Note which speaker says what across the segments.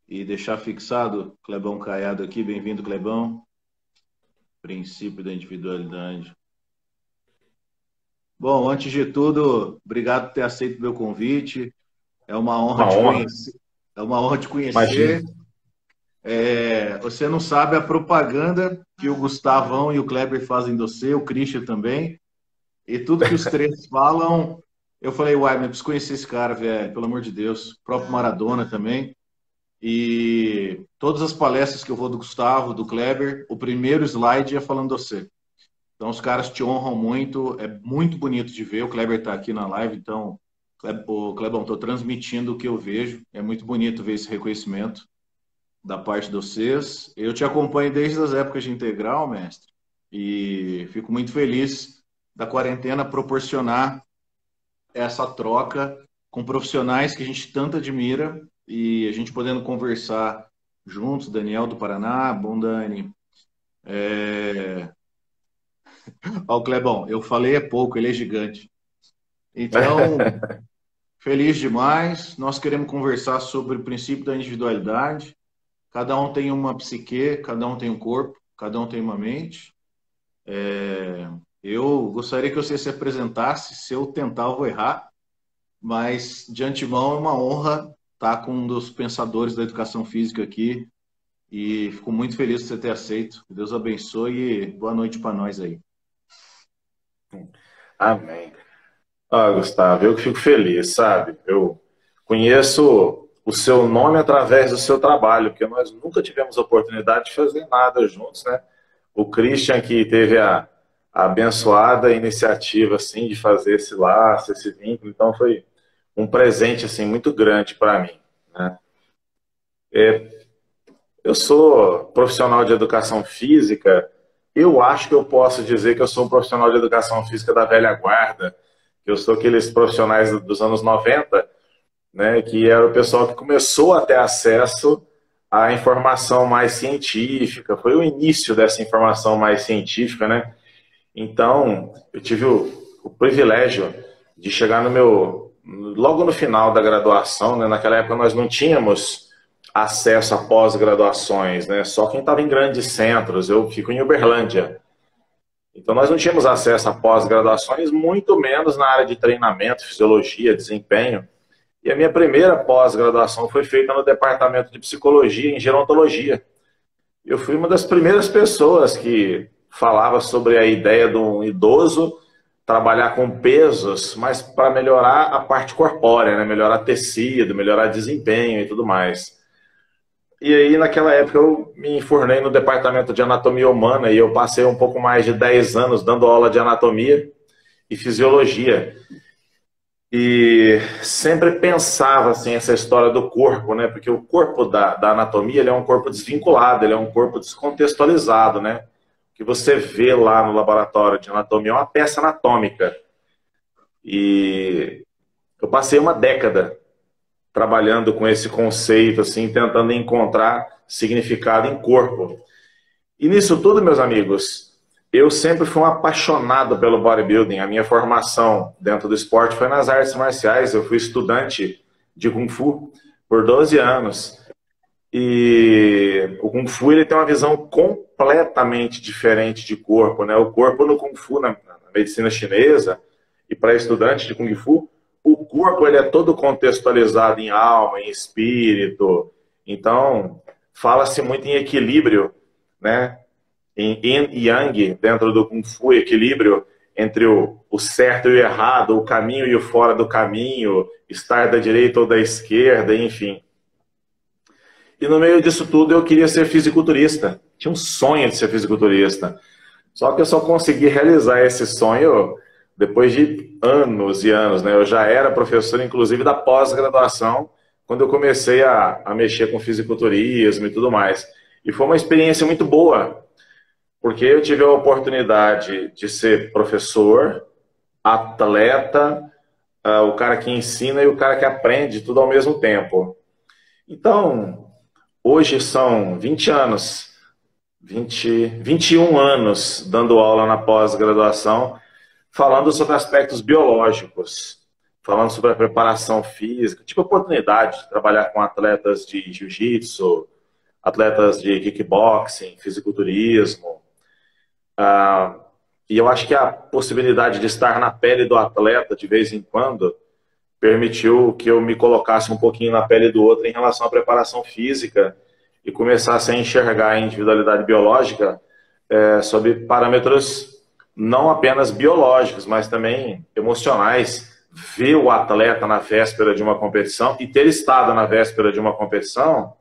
Speaker 1: e deixar fixado, Clebão Caiado aqui, bem-vindo, Clebão. Princípio da individualidade. Bom, antes de tudo, obrigado por ter aceito o meu convite. É uma honra
Speaker 2: Uma
Speaker 1: te
Speaker 2: honra.
Speaker 1: conhecer. É uma honra te
Speaker 2: Imagina.
Speaker 1: conhecer. Você não sabe a propaganda que o Gustavão e o Kleber fazem de você, o Christian também. E tudo que os três falam, eu falei, uai, mas eu preciso conhecer esse cara, velho, pelo amor de Deus. O próprio Maradona também. E todas as palestras que eu vou do Gustavo, do Kleber, o primeiro slide é falando de você. Então os caras te honram muito, é muito bonito de ver. O Kleber está aqui na live, então, o Klebão, estou transmitindo o que eu vejo. É muito bonito ver esse reconhecimento da parte de vocês. Eu te acompanho desde as épocas de integral, mestre, e fico muito feliz da quarentena proporcionar essa troca com profissionais que a gente tanto admira e a gente podendo conversar juntos. Daniel do Paraná, bom Dani. Ó, o Clebão, eu falei é pouco, ele é gigante. Então, feliz demais. Nós queremos conversar sobre o princípio da individualidade. Cada um tem uma psique, cada um tem um corpo, cada um tem uma mente. Eu gostaria que você se apresentasse. Se eu tentar, eu vou errar. Mas, de antemão, é uma honra estar com um dos pensadores da educação física aqui. E fico muito feliz de você ter aceito. Deus abençoe e boa noite para nós aí.
Speaker 2: Amém. Ah, Gustavo, eu que fico feliz, sabe? Eu conheço o seu nome através do seu trabalho, porque nós nunca tivemos a oportunidade de fazer nada juntos, né? O Christian que teve a abençoada iniciativa, assim, de fazer esse laço, esse vínculo, então foi um presente, assim, muito grande para mim, né? Eu sou profissional de educação física. Eu acho que eu posso dizer que eu sou um profissional de educação física da velha guarda. Eu sou aqueles profissionais dos anos 90, né, que era o pessoal que começou a ter acesso à informação mais científica. Foi o início dessa informação mais científica, né? Então, eu tive o privilégio de chegar logo no final da graduação, né? Naquela época nós não tínhamos acesso a pós-graduações, né? Só quem estava em grandes centros. Eu fico em Uberlândia. Então nós não tínhamos acesso a pós-graduações, muito menos na área de treinamento, fisiologia, desempenho. E a minha primeira pós-graduação foi feita no departamento de psicologia em gerontologia. Eu fui uma das primeiras pessoas que falava sobre a ideia de um idoso trabalhar com pesos, mas para melhorar a parte corpórea, né? Melhorar tecido, melhorar desempenho e tudo mais. E aí, naquela época, eu me enfornei no departamento de anatomia humana e eu passei um pouco mais de 10 anos dando aula de anatomia e fisiologia. E sempre pensava assim, essa história do corpo, né? Porque o corpo da anatomia ele é um corpo desvinculado, ele é um corpo descontextualizado, né? O que você vê lá no laboratório de anatomia é uma peça anatômica. E eu passei uma década trabalhando com esse conceito, assim, tentando encontrar significado em corpo. E nisso tudo, meus amigos, eu sempre fui um apaixonado pelo bodybuilding. A minha formação dentro do esporte foi nas artes marciais. Eu fui estudante de Kung Fu por 12 anos. E o Kung Fu ele tem uma visão completamente diferente de corpo, né? O corpo no Kung Fu, na medicina chinesa, e para estudante de Kung Fu, o corpo ele é todo contextualizado em alma, em espírito. Então, fala-se muito em equilíbrio, né? Em yin e yang, dentro do Kung Fu, equilíbrio entre o certo e o errado, o caminho e o fora do caminho, estar da direita ou da esquerda, enfim. E no meio disso tudo eu queria ser fisiculturista. Tinha um sonho de ser fisiculturista. Só que eu só consegui realizar esse sonho depois de anos e anos, né? Eu já era professor, inclusive, da pós-graduação, quando eu comecei a mexer com fisiculturismo e tudo mais. E foi uma experiência muito boa, porque eu tive a oportunidade de ser professor, atleta, o cara que ensina e o cara que aprende tudo ao mesmo tempo. Então, hoje são 20 anos, 21 anos dando aula na pós-graduação, falando sobre aspectos biológicos, falando sobre a preparação física, tive a oportunidade de trabalhar com atletas de jiu-jitsu, atletas de kickboxing, fisiculturismo, e eu acho que a possibilidade de estar na pele do atleta de vez em quando permitiu que eu me colocasse um pouquinho na pele do outro em relação à preparação física e começasse a enxergar a individualidade biológica sob parâmetros não apenas biológicos, mas também emocionais. Ver o atleta na véspera de uma competição e ter estado na véspera de uma competição,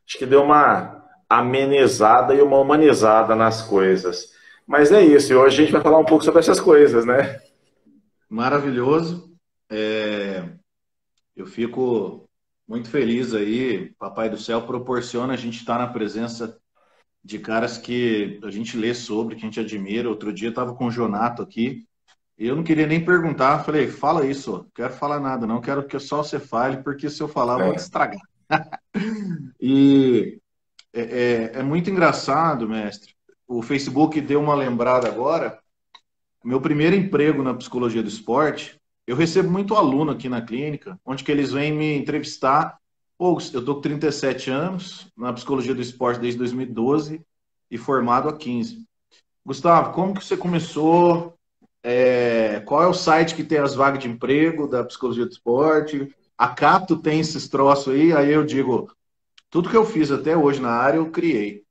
Speaker 2: acho que deu uma amenizada e uma humanizada nas coisas. Mas é isso, e hoje a gente vai falar um pouco sobre essas coisas, né?
Speaker 1: Maravilhoso. Eu fico muito feliz aí, Papai do Céu proporciona a gente estar na presença de caras que a gente lê sobre, que a gente admira. Outro dia eu estava com o Jonato aqui, e eu não queria nem perguntar, falei, fala isso, não quero falar nada não, quero que só você fale, porque se eu falar eu vou te estragar. E é muito engraçado, mestre, o Facebook deu uma lembrada agora, meu primeiro emprego na psicologia do esporte, eu recebo muito aluno aqui na clínica, onde que eles vêm me entrevistar. Pô, eu tô com 37 anos, na psicologia do esporte desde 2012 e formado há 15. Gustavo, como que você começou? Qual é o site que tem as vagas de emprego da psicologia do esporte? A Cato tem esses troços aí eu digo, tudo que eu fiz até hoje na área eu criei.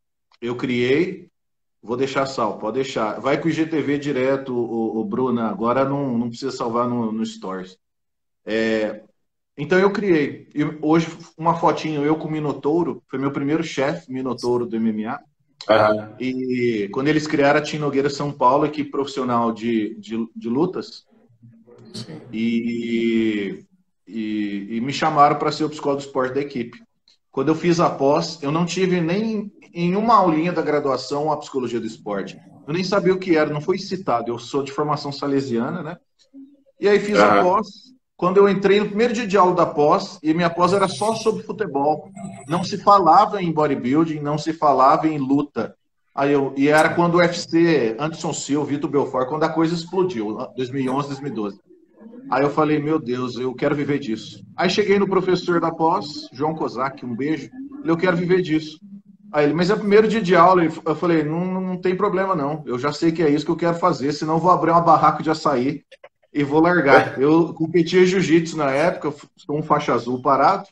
Speaker 1: Vou deixar salvo, pode deixar. Vai com o IGTV direto, o Bruna, agora não precisa salvar no Stories. Então eu criei. E hoje, uma fotinho, eu com o Minotouro, foi meu primeiro chefe, Minotouro do MMA. E quando eles criaram a Team Nogueira São Paulo, equipe profissional de lutas, e me chamaram para ser o psicólogo do esporte da equipe. Quando eu fiz a pós, eu não tive nem em uma aulinha da graduação a psicologia do esporte. Eu nem sabia o que era, não foi citado. Eu sou de formação salesiana, né? E aí fiz a pós. Quando eu entrei no primeiro dia de aula da pós, e minha pós era só sobre futebol. Não se falava em bodybuilding, não se falava em luta. E era quando o UFC, Anderson Silva, Vitor Belfort, quando a coisa explodiu, 2011, 2012. Aí eu falei, meu Deus, eu quero viver disso. Aí cheguei no professor da pós, João Kozak, um beijo. Eu quero viver disso. Aí ele, mas é o primeiro dia de aula. Eu falei, não tem problema não. Eu já sei que é isso que eu quero fazer, senão eu vou abrir uma barraca de açaí e vou largar. Eu competia jiu-jitsu na época, sou um faixa azul parado.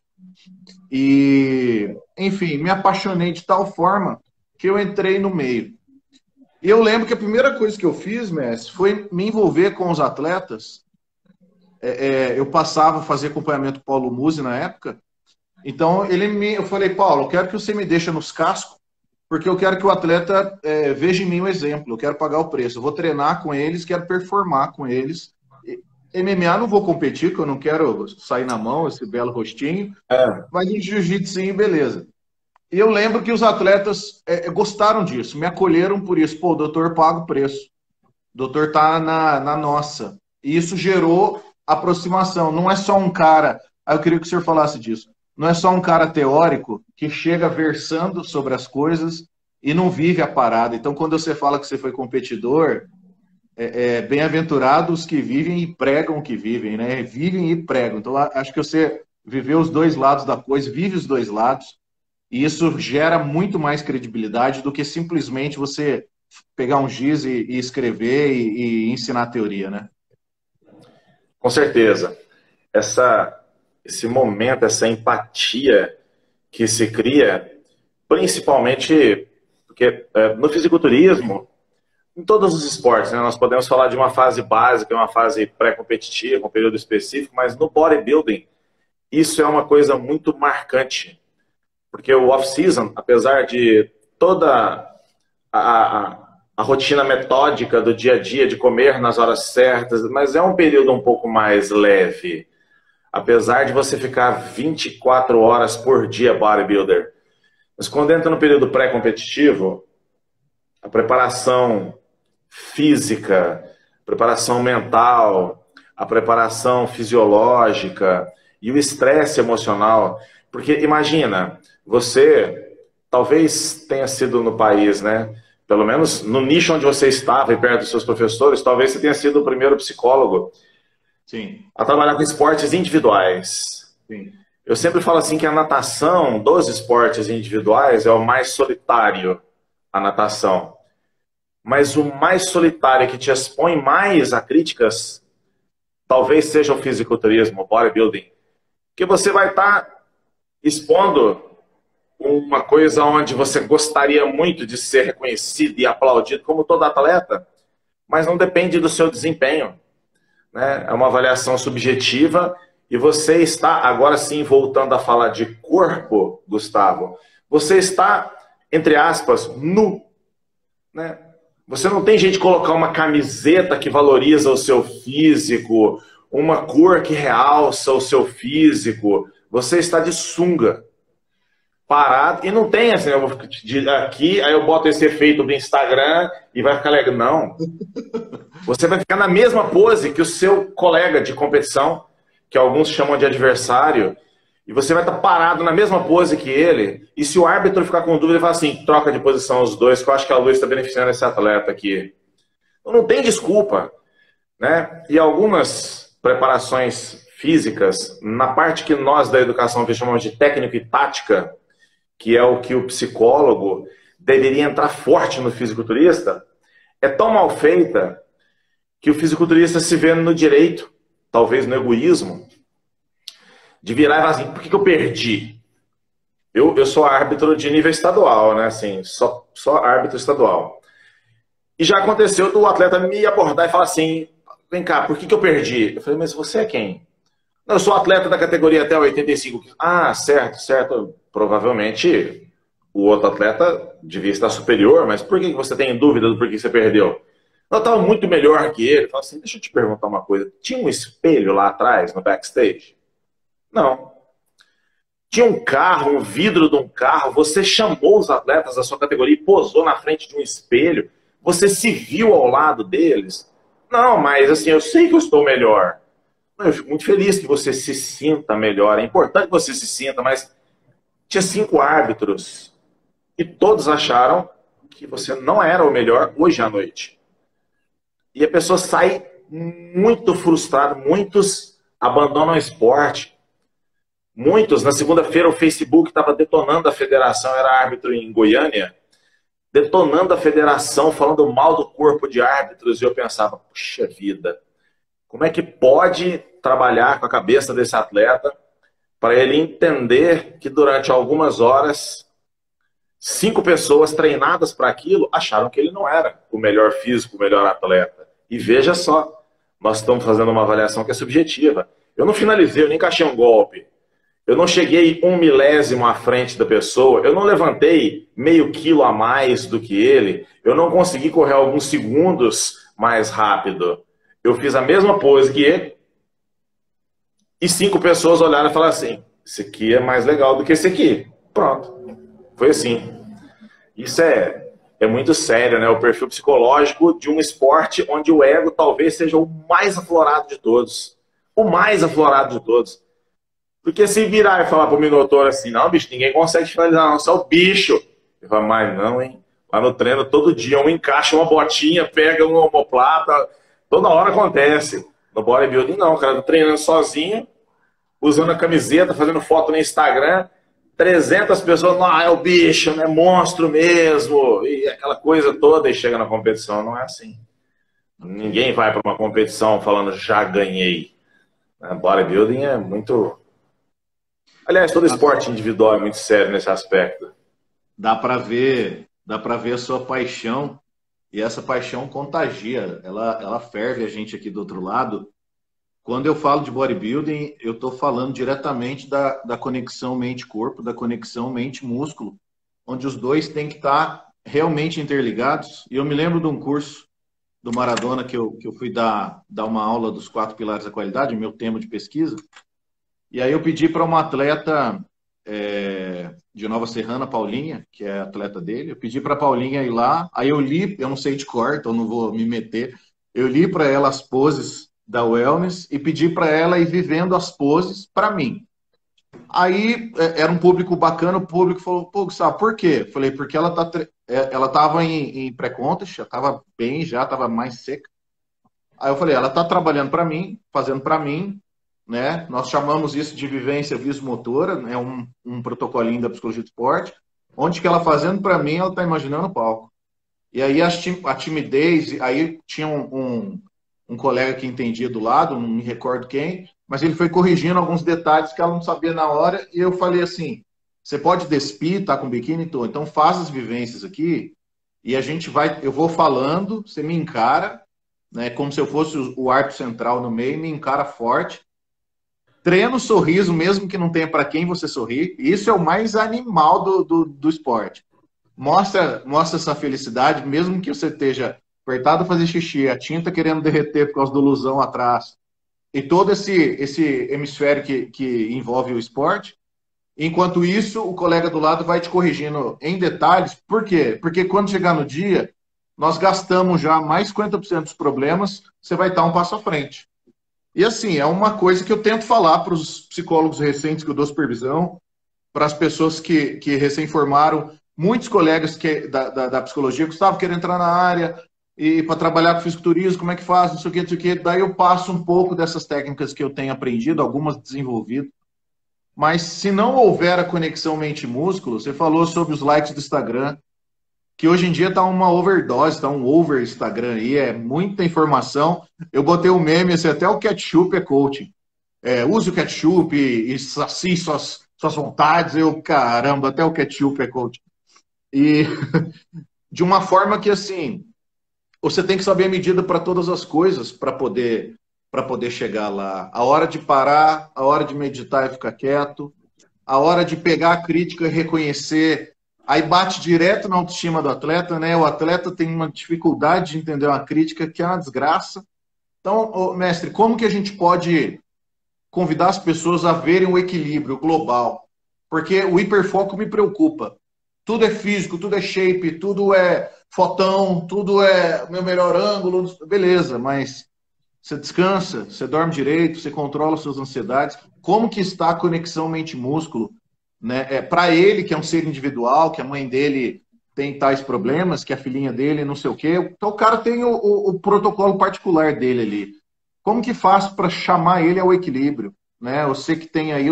Speaker 1: E, enfim, me apaixonei de tal forma que eu entrei no meio. E eu lembro que a primeira coisa que eu fiz, mestre, foi me envolver com os atletas. Eu passava a fazer acompanhamento do Paulo Musi na época. Então, eu falei, Paulo, eu quero que você me deixe nos cascos, porque eu quero que o atleta veja em mim um exemplo, eu quero pagar o preço. Eu vou treinar com eles, quero performar com eles. MMA não vou competir, porque eu não quero sair na mão, esse belo rostinho, mas em jiu-jitsu sim, beleza. E eu lembro que os atletas gostaram disso, me acolheram por isso. Pô, o doutor paga o preço, o doutor tá na nossa. E isso gerou aproximação. Não é só um cara, eu queria que o senhor falasse disso, não é só um cara teórico que chega versando sobre as coisas e não vive a parada. Então, quando você fala que você foi competidor, bem-aventurados que vivem e pregam o que vivem, né? Vivem e pregam. Então, acho que você viveu os dois lados da coisa, vive os dois lados, e isso gera muito mais credibilidade do que simplesmente você pegar um giz e escrever e ensinar a teoria, né?
Speaker 2: Com certeza. Esse momento, essa empatia que se cria, principalmente porque no fisiculturismo, em todos os esportes, né, nós podemos falar de uma fase básica, uma fase pré-competitiva, um período específico, mas no bodybuilding, isso é uma coisa muito marcante. Porque o off-season, apesar de toda a rotina metódica do dia a dia, de comer nas horas certas, mas é um período um pouco mais leve. Apesar de você ficar 24 horas por dia bodybuilder. Mas quando entra no período pré-competitivo, a preparação física, a preparação mental, a preparação fisiológica e o estresse emocional. Porque imagina, você talvez tenha sido no país, né? Pelo menos no nicho onde você estava e perto dos seus professores, talvez você tenha sido o primeiro psicólogo
Speaker 1: Sim,
Speaker 2: a trabalhar com esportes individuais.
Speaker 1: sim.
Speaker 2: Eu sempre falo assim que a natação dos esportes individuais é o mais solitário, a natação. Mas o mais solitário que te expõe mais a críticas, talvez seja o fisiculturismo, o bodybuilding. Porque você vai estar expondo uma coisa onde você gostaria muito de ser reconhecido e aplaudido como todo atleta, mas não depende do seu desempenho, né? É uma avaliação subjetiva e você está, agora sim, voltando a falar de corpo, Gustavo, você está, entre aspas, nu, né? Você não tem jeito de colocar uma camiseta que valoriza o seu físico, uma cor que realça o seu físico. Você está de sunga, parado, e não tem assim, eu vou aqui, aí eu boto esse efeito do Instagram e vai ficar legal. Não. Você vai ficar na mesma pose que o seu colega de competição, que alguns chamam de adversário, e você vai estar parado na mesma pose que ele, e se o árbitro ficar com dúvida, ele fala assim, troca de posição os dois, que eu acho que a luz está beneficiando esse atleta aqui. Então, não tem desculpa, né? E algumas preparações físicas, na parte que nós da educação chamamos de técnico e tática, que é o que o psicólogo deveria entrar forte no fisiculturista, é tão mal feita que o fisiculturista se vê no direito, talvez no egoísmo, de virar e falar assim, por que eu perdi? Eu sou árbitro de nível estadual, né? Assim, só árbitro estadual. E já aconteceu do atleta me abordar e falar assim, vem cá, por que eu perdi? Eu falei, mas você é quem? Não, eu sou atleta da categoria até 85 quilos. Ah, certo, certo. Provavelmente o outro atleta devia estar superior, mas por que você tem dúvida do porquê você perdeu? Eu estava muito melhor que ele. Eu falei assim, deixa eu te perguntar uma coisa. Tinha um espelho lá atrás, no backstage? Não. Tinha um carro, um vidro de um carro, você chamou os atletas da sua categoria e posou na frente de um espelho, você se viu ao lado deles? Não, mas assim, eu sei que eu estou melhor. Eu fico muito feliz que você se sinta melhor. É importante que você se sinta, mas tinha 5 árbitros e todos acharam que você não era o melhor hoje à noite. E a pessoa sai muito frustrada. Muitos abandonam o esporte. Muitos, na segunda-feira, o Facebook estava detonando a federação, era árbitro em Goiânia, detonando a federação, falando mal do corpo de árbitros. E eu pensava, puxa vida, como é que pode trabalhar com a cabeça desse atleta para ele entender que durante algumas horas 5 pessoas treinadas para aquilo acharam que ele não era o melhor físico, o melhor atleta. E veja só, nós estamos fazendo uma avaliação que é subjetiva. Eu não finalizei, eu nem encaixei um golpe. Eu não cheguei 1 milésimo à frente da pessoa, eu não levantei meio quilo a mais do que ele, eu não consegui correr alguns segundos mais rápido. Eu fiz a mesma pose que ele e 5 pessoas olharam e falaram assim, esse aqui é mais legal do que esse aqui. Pronto. Foi assim. Isso é muito sério, né? O perfil psicológico de um esporte onde o ego talvez seja o mais aflorado de todos. O mais aflorado de todos. Porque se virar e falar pro Minotauro assim, não, bicho, ninguém consegue finalizar, não, só o bicho. Ele fala, mas não, hein? Lá no treino, todo dia, um encaixa uma botinha, pega uma omoplata, toda hora acontece. No bodybuilding, não, o cara tá treinando sozinho, usando a camiseta, fazendo foto no Instagram, 300 pessoas, não, é o bicho, né? Monstro mesmo, e aquela coisa toda, e chega na competição, não é assim. Ninguém vai para uma competição falando, já ganhei. Bodybuilding é muito... Aliás, todo esporte individual é muito sério nesse aspecto.
Speaker 1: Dá para ver a sua paixão, e essa paixão contagia, ela ferve a gente aqui do outro lado. Quando eu falo de bodybuilding, eu estou falando diretamente da conexão mente-corpo, da conexão mente-músculo, onde os dois têm que estar realmente interligados. E eu me lembro de um curso do Maradona que eu fui dar uma aula dos 4 pilares da qualidade, meu tema de pesquisa. E aí eu pedi para uma atleta de Nova Serrana, Paulinha, que é atleta dele, eu pedi para a Paulinha ir lá, aí eu li, eu não sei de cor, então não vou me meter, eu li para ela as poses da Wellness e pedi para ela ir vivendo as poses para mim. Aí era um público bacana, o público falou, pô, Gustavo, por quê? Eu falei, porque ela estava em pré-contest, já estava bem, já estava mais seca. Aí eu falei, ela está trabalhando para mim, fazendo para mim, né? Nós chamamos isso de vivência visomotora, é um protocolinho da psicologia do esporte, onde que ela fazendo para mim, ela está imaginando o palco. E aí a timidez, aí tinha um colega que entendia do lado, não me recordo quem, mas ele foi corrigindo alguns detalhes que ela não sabia na hora, e eu falei assim, você pode despir, tá com biquíni? Tô. Então faz as vivências aqui, e a gente vai, eu vou falando, você me encara, né, como se eu fosse o árbitro central no meio, me encara forte, treina o sorriso, mesmo que não tenha para quem você sorrir. Isso é o mais animal do esporte. Mostra essa felicidade, mesmo que você esteja apertado a fazer xixi, a tinta querendo derreter por causa do lusão atrás, e todo esse hemisfério que envolve o esporte. Enquanto isso, o colega do lado vai te corrigindo em detalhes. Por quê? Porque quando chegar no dia, nós gastamos já mais 50% dos problemas, você vai estar um passo à frente. E assim, é uma coisa que eu tento falar para os psicólogos recentes que eu dou supervisão, para as pessoas que recém formaram, muitos colegas da psicologia, Gustavo, quero entrar na área e para trabalhar com fisiculturismo, como é que faz, não sei o que, não sei o que. Daí eu passo um pouco dessas técnicas que eu tenho aprendido, algumas desenvolvido. Mas se não houver a conexão mente-músculo, você falou sobre os likes do Instagram, que hoje em dia tá uma overdose, tá um over Instagram aí, é muita informação. Eu botei um meme, assim, até o ketchup é coaching. Use o ketchup e sacie suas vontades. Eu, caramba, até o ketchup é coaching. E de uma forma que, assim, você tem que saber a medida para todas as coisas para poder chegar lá. A hora de parar, a hora de meditar e ficar quieto, a hora de pegar a crítica e reconhecer. Aí bate direto na autoestima do atleta, né? O atleta tem uma dificuldade de entender uma crítica que é uma desgraça. Então, mestre, como que a gente pode convidar as pessoas a verem o equilíbrio global? Porque o hiperfoco me preocupa. Tudo é físico, tudo é shape, tudo é fotão, tudo é meu melhor ângulo, beleza, mas você descansa, você dorme direito, você controla suas ansiedades. Como que está a conexão mente-músculo? Né? Para ele, que é um ser individual, que a mãe dele tem tais problemas, que a filhinha dele não sei o quê. Então o cara tem o protocolo particular dele ali. Como que faz para chamar ele ao equilíbrio? Né? Você que tem aí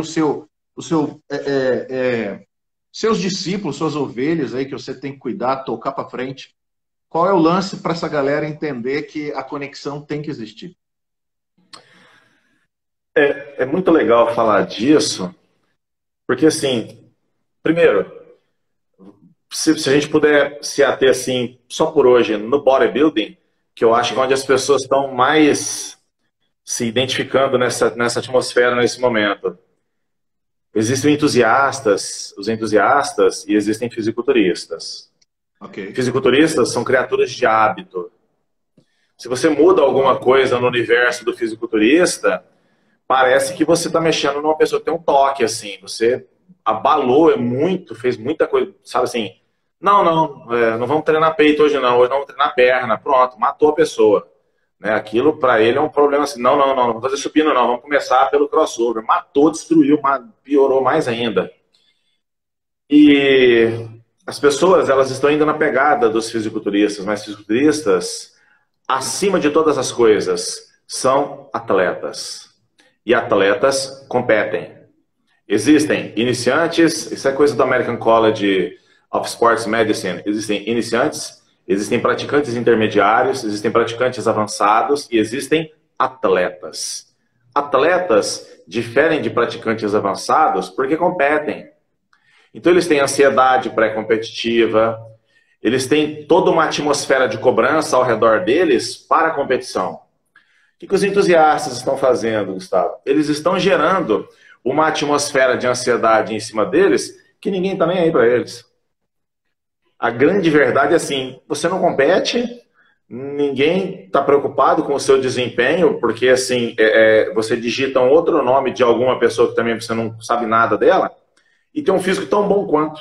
Speaker 1: seus discípulos, suas ovelhas aí que você tem que cuidar, tocar para frente. Qual é o lance para essa galera entender que a conexão tem que existir?
Speaker 2: É muito legal falar disso, porque assim, primeiro, se a gente puder se ater assim, só por hoje, no bodybuilding, que eu acho que é onde as pessoas estão mais se identificando nessa atmosfera nesse momento. Existem os entusiastas e existem fisiculturistas.
Speaker 1: Okay.
Speaker 2: Fisiculturistas são criaturas de hábito. Se você muda alguma coisa no universo do fisiculturista, parece que você está mexendo numa pessoa que tem um toque, assim. Você abalou muito, fez muita coisa, sabe assim, não vamos treinar peito hoje não vamos treinar perna, pronto, matou a pessoa. Né? Aquilo para ele é um problema assim, não vamos fazer supino não, vamos começar pelo crossover. Matou, destruiu, piorou mais ainda. E as pessoas, elas estão indo na pegada dos fisiculturistas, mas fisiculturistas, acima de todas as coisas, são atletas. E atletas competem. Existem iniciantes, isso é coisa do American College of Sports Medicine, existem iniciantes, existem praticantes intermediários, existem praticantes avançados e existem atletas. Atletas diferem de praticantes avançados porque competem. Então eles têm ansiedade pré-competitiva, eles têm toda uma atmosfera de cobrança ao redor deles para a competição. O que os entusiastas estão fazendo, Gustavo? Eles estão gerando uma atmosfera de ansiedade em cima deles que ninguém está nem aí para eles. A grande verdade é assim, você não compete, ninguém está preocupado com o seu desempenho, porque assim, você digita um outro nome de alguma pessoa que também você não sabe nada dela, e tem um físico tão bom quanto.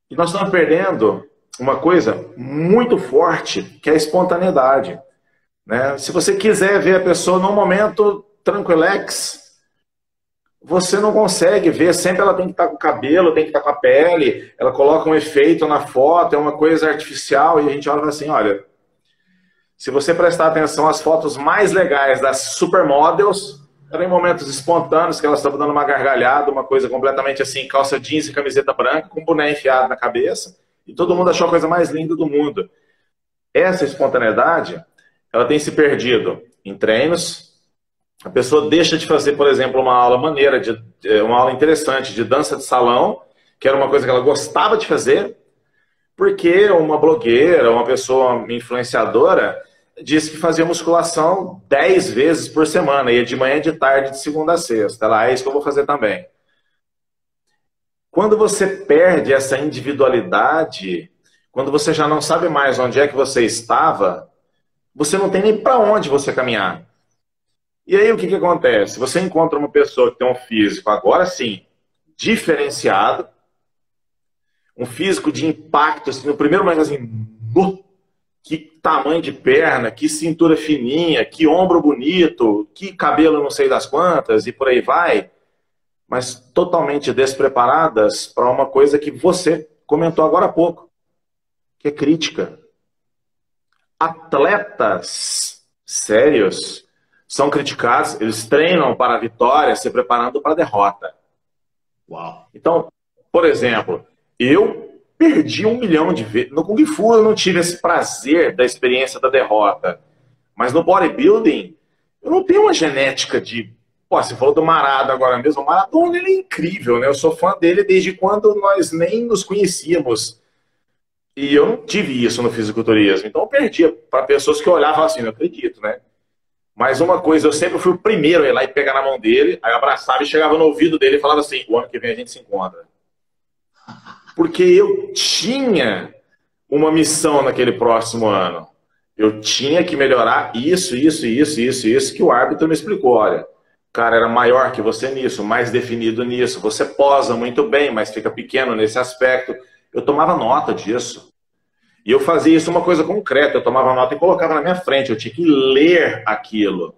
Speaker 2: E nós estamos perdendo uma coisa muito forte, que é a espontaneidade. Né? Se você quiser ver a pessoa num momento tranquilex, você não consegue ver, sempre ela tem que estar com o cabelo, tem que estar com a pele, ela coloca um efeito na foto, é uma coisa artificial, e a gente olha assim, olha, Se você prestar atenção, as fotos mais legais das supermodels eram em momentos espontâneos, que elas estavam dando uma gargalhada, uma coisa completamente assim, calça jeans e camiseta branca, com um boné enfiado na cabeça, e todo mundo achou a coisa mais linda do mundo. Essa espontaneidade, ela tem se perdido em treinos. A pessoa deixa de fazer, por exemplo, uma aula maneira, uma aula interessante de dança de salão, que era uma coisa que ela gostava de fazer, porque uma blogueira, uma pessoa influenciadora, disse que fazia musculação 10 vezes por semana, ia de manhã, de tarde, de segunda a sexta. Ela, é isso que eu vou fazer também. Quando você perde essa individualidade, quando você já não sabe mais onde é que você estava, você não tem nem para onde você caminhar. E aí o que acontece? Você encontra uma pessoa que tem um físico, agora sim, diferenciado, um físico de impacto, assim, no primeiro momento assim, que tamanho de perna, que cintura fininha, que ombro bonito, que cabelo não sei das quantas, e por aí vai, mas totalmente despreparadas para uma coisa que você comentou agora há pouco, que é crítica. Atletas sérios são criticados, eles treinam para a vitória, se preparando para a derrota.
Speaker 1: Uau.
Speaker 2: Então, por exemplo, eu perdi 1 milhão de vezes. No Kung Fu eu não tive esse prazer da experiência da derrota. Mas no bodybuilding, eu não tenho uma genética de... Pô, você falou do Marado agora mesmo. O Maradona, ele é incrível, né? Eu sou fã dele desde quando nós nem nos conhecíamos. E eu não tive isso no fisiculturismo. Então eu perdia para pessoas que olhavam assim, não acredito, né? Mas uma coisa, eu sempre fui o primeiro a ir lá e pegar na mão dele, aí eu abraçava e chegava no ouvido dele e falava assim, o ano que vem a gente se encontra. Porque eu tinha uma missão naquele próximo ano. Eu tinha que melhorar isso, que o árbitro me explicou. Olha, o cara era maior que você nisso, mais definido nisso, você posa muito bem, mas fica pequeno nesse aspecto. Eu tomava nota disso. E eu fazia isso uma coisa concreta, eu tomava nota e colocava na minha frente, eu tinha que ler aquilo.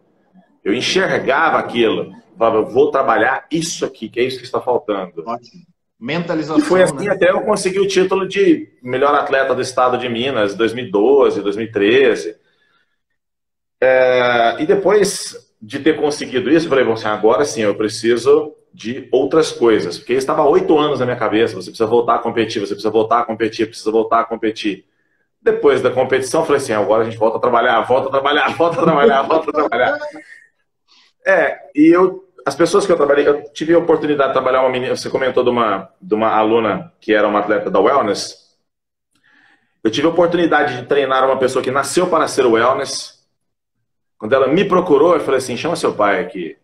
Speaker 2: Eu enxergava aquilo. Eu falava, eu vou trabalhar isso aqui, que é isso que está faltando.
Speaker 1: Ótimo. Mentalização,
Speaker 2: e foi assim,
Speaker 1: né?
Speaker 2: até eu consegui o título de melhor atleta do estado de Minas, 2012, 2013. E depois de ter conseguido isso, eu falei, bom, assim, agora sim, eu preciso de outras coisas. Porque estava 8 anos na minha cabeça, você precisa voltar a competir, você precisa voltar a competir, precisa voltar a competir. Depois da competição, eu falei assim, agora a gente volta a trabalhar, volta a trabalhar, volta a trabalhar, volta a trabalhar. E as pessoas que eu trabalhei, eu tive a oportunidade de trabalhar uma menina, você comentou de uma aluna que era uma atleta da Wellness. Eu tive a oportunidade de treinar uma pessoa que nasceu para ser Wellness. Quando ela me procurou, eu falei assim, chama seu pai aqui.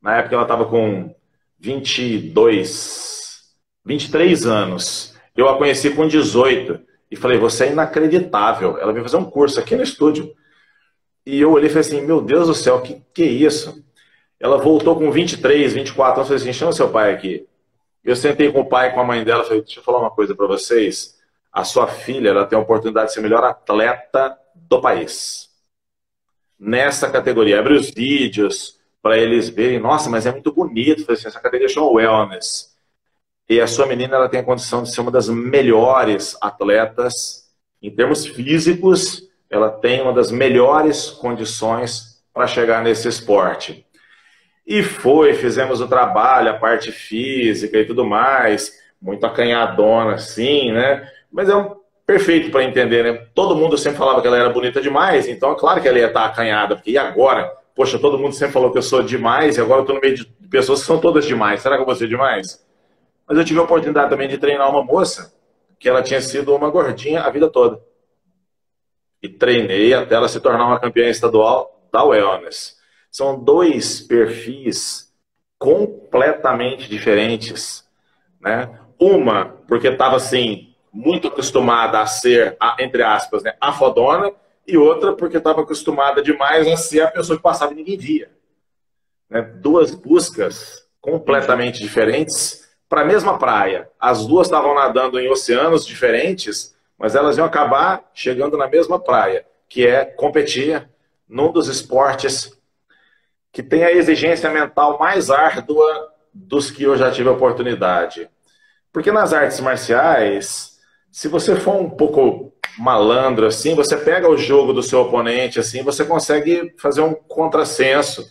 Speaker 2: Na época ela estava com 23 anos. Eu a conheci com 18. E falei, você é inacreditável. Ela veio fazer um curso aqui no estúdio. E eu olhei e falei assim, meu Deus do céu, que é isso? Ela voltou com 23, 24 anos, falei assim, chama seu pai aqui. Eu sentei com o pai e com a mãe dela, falei, deixa eu falar uma coisa para vocês. A sua filha, ela tem a oportunidade de ser a melhor atleta do país. Nessa categoria. Abre os vídeos para eles verem, nossa, mas é muito bonito. Falei assim, essa categoria chama Wellness. E a sua menina, ela tem a condição de ser uma das melhores atletas. Em termos físicos, ela tem uma das melhores condições para chegar nesse esporte. E fizemos o trabalho, a parte física e tudo mais, muito acanhadona assim, né? Mas é perfeito para entender, né? Todo mundo sempre falava que ela era bonita demais, então é claro que ela ia estar acanhada, porque e agora? Poxa, todo mundo sempre falou que eu sou demais, e agora eu estou no meio de pessoas que são todas demais. Será que eu vou ser demais? Mas eu tive a oportunidade também de treinar uma moça, que ela tinha sido uma gordinha a vida toda. E treinei até ela se tornar uma campeã estadual da Wellness. São 2 perfis completamente diferentes, né? Uma, porque estava assim, muito acostumada a ser, entre aspas, né, a fodona, e outra porque estava acostumada demais a ser a pessoa que passava e ninguém via. Né? 2 buscas completamente diferentes para a mesma praia. As 2 estavam nadando em oceanos diferentes, mas elas iam acabar chegando na mesma praia, que é competir num dos esportes que tem a exigência mental mais árdua dos que eu já tive a oportunidade. Porque nas artes marciais, se você for um pouco malandro, assim, você pega o jogo do seu oponente, assim, você consegue fazer um contrassenso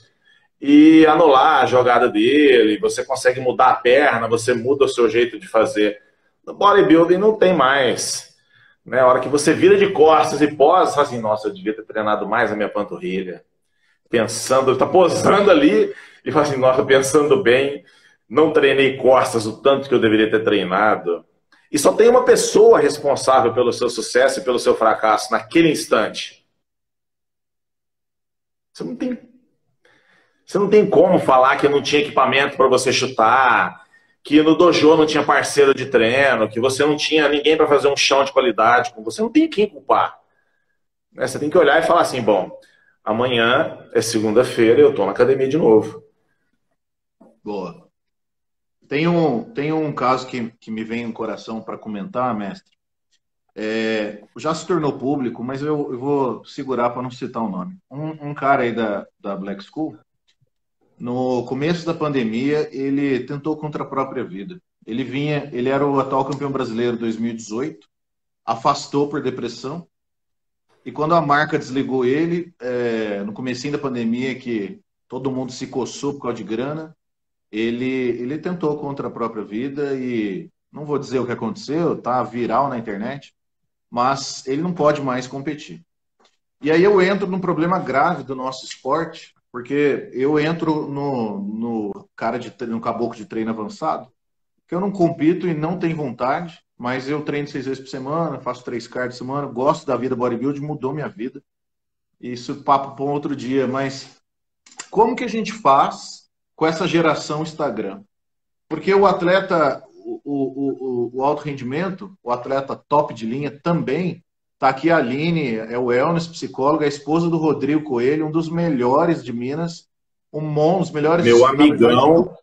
Speaker 2: e anular a jogada dele, você consegue mudar a perna, você muda o seu jeito de fazer. No bodybuilding não tem mais. Né? A hora que você vira de costas e posa, você fala assim, nossa, eu devia ter treinado mais a minha panturrilha. Pensando, tá posando ali e fala assim, nossa, pensando bem, não treinei costas o tanto que eu deveria ter treinado. E só tem uma pessoa responsável pelo seu sucesso e pelo seu fracasso naquele instante. Você não tem como falar que não tinha equipamento para você chutar, que no dojo não tinha parceiro de treino, que você não tinha ninguém para fazer um chão de qualidade. Você não tem quem culpar. Você tem que olhar e falar assim, bom, amanhã é segunda-feira e eu estou na academia de novo.
Speaker 1: Boa. Tem um caso que me vem no coração para comentar, mestre. Já se tornou público, mas eu vou segurar para não citar o nome. Um cara aí da Black School, no começo da pandemia, ele tentou contra a própria vida. Ele era o atual campeão brasileiro 2018, afastou por depressão, e quando a marca desligou ele, no comecinho da pandemia, que todo mundo se coçou por causa de grana, ele tentou contra a própria vida e não vou dizer o que aconteceu, tá viral na internet, mas ele não pode mais competir. E aí eu entro num problema grave do nosso esporte, porque eu entro no caboclo de treino avançado, que eu não compito e não tenho vontade, mas eu treino 6 vezes por semana, faço 3 cards por semana, gosto da vida bodybuilding, mudou minha vida. Isso papo para um outro dia, mas como que a gente faz com essa geração Instagram? Porque o atleta, o alto rendimento, o atleta top de linha também, tá aqui a Aline, é o wellness psicóloga, a esposa do Rodrigo Coelho, um dos melhores de Minas, um dos melhores...
Speaker 2: Meu amigão.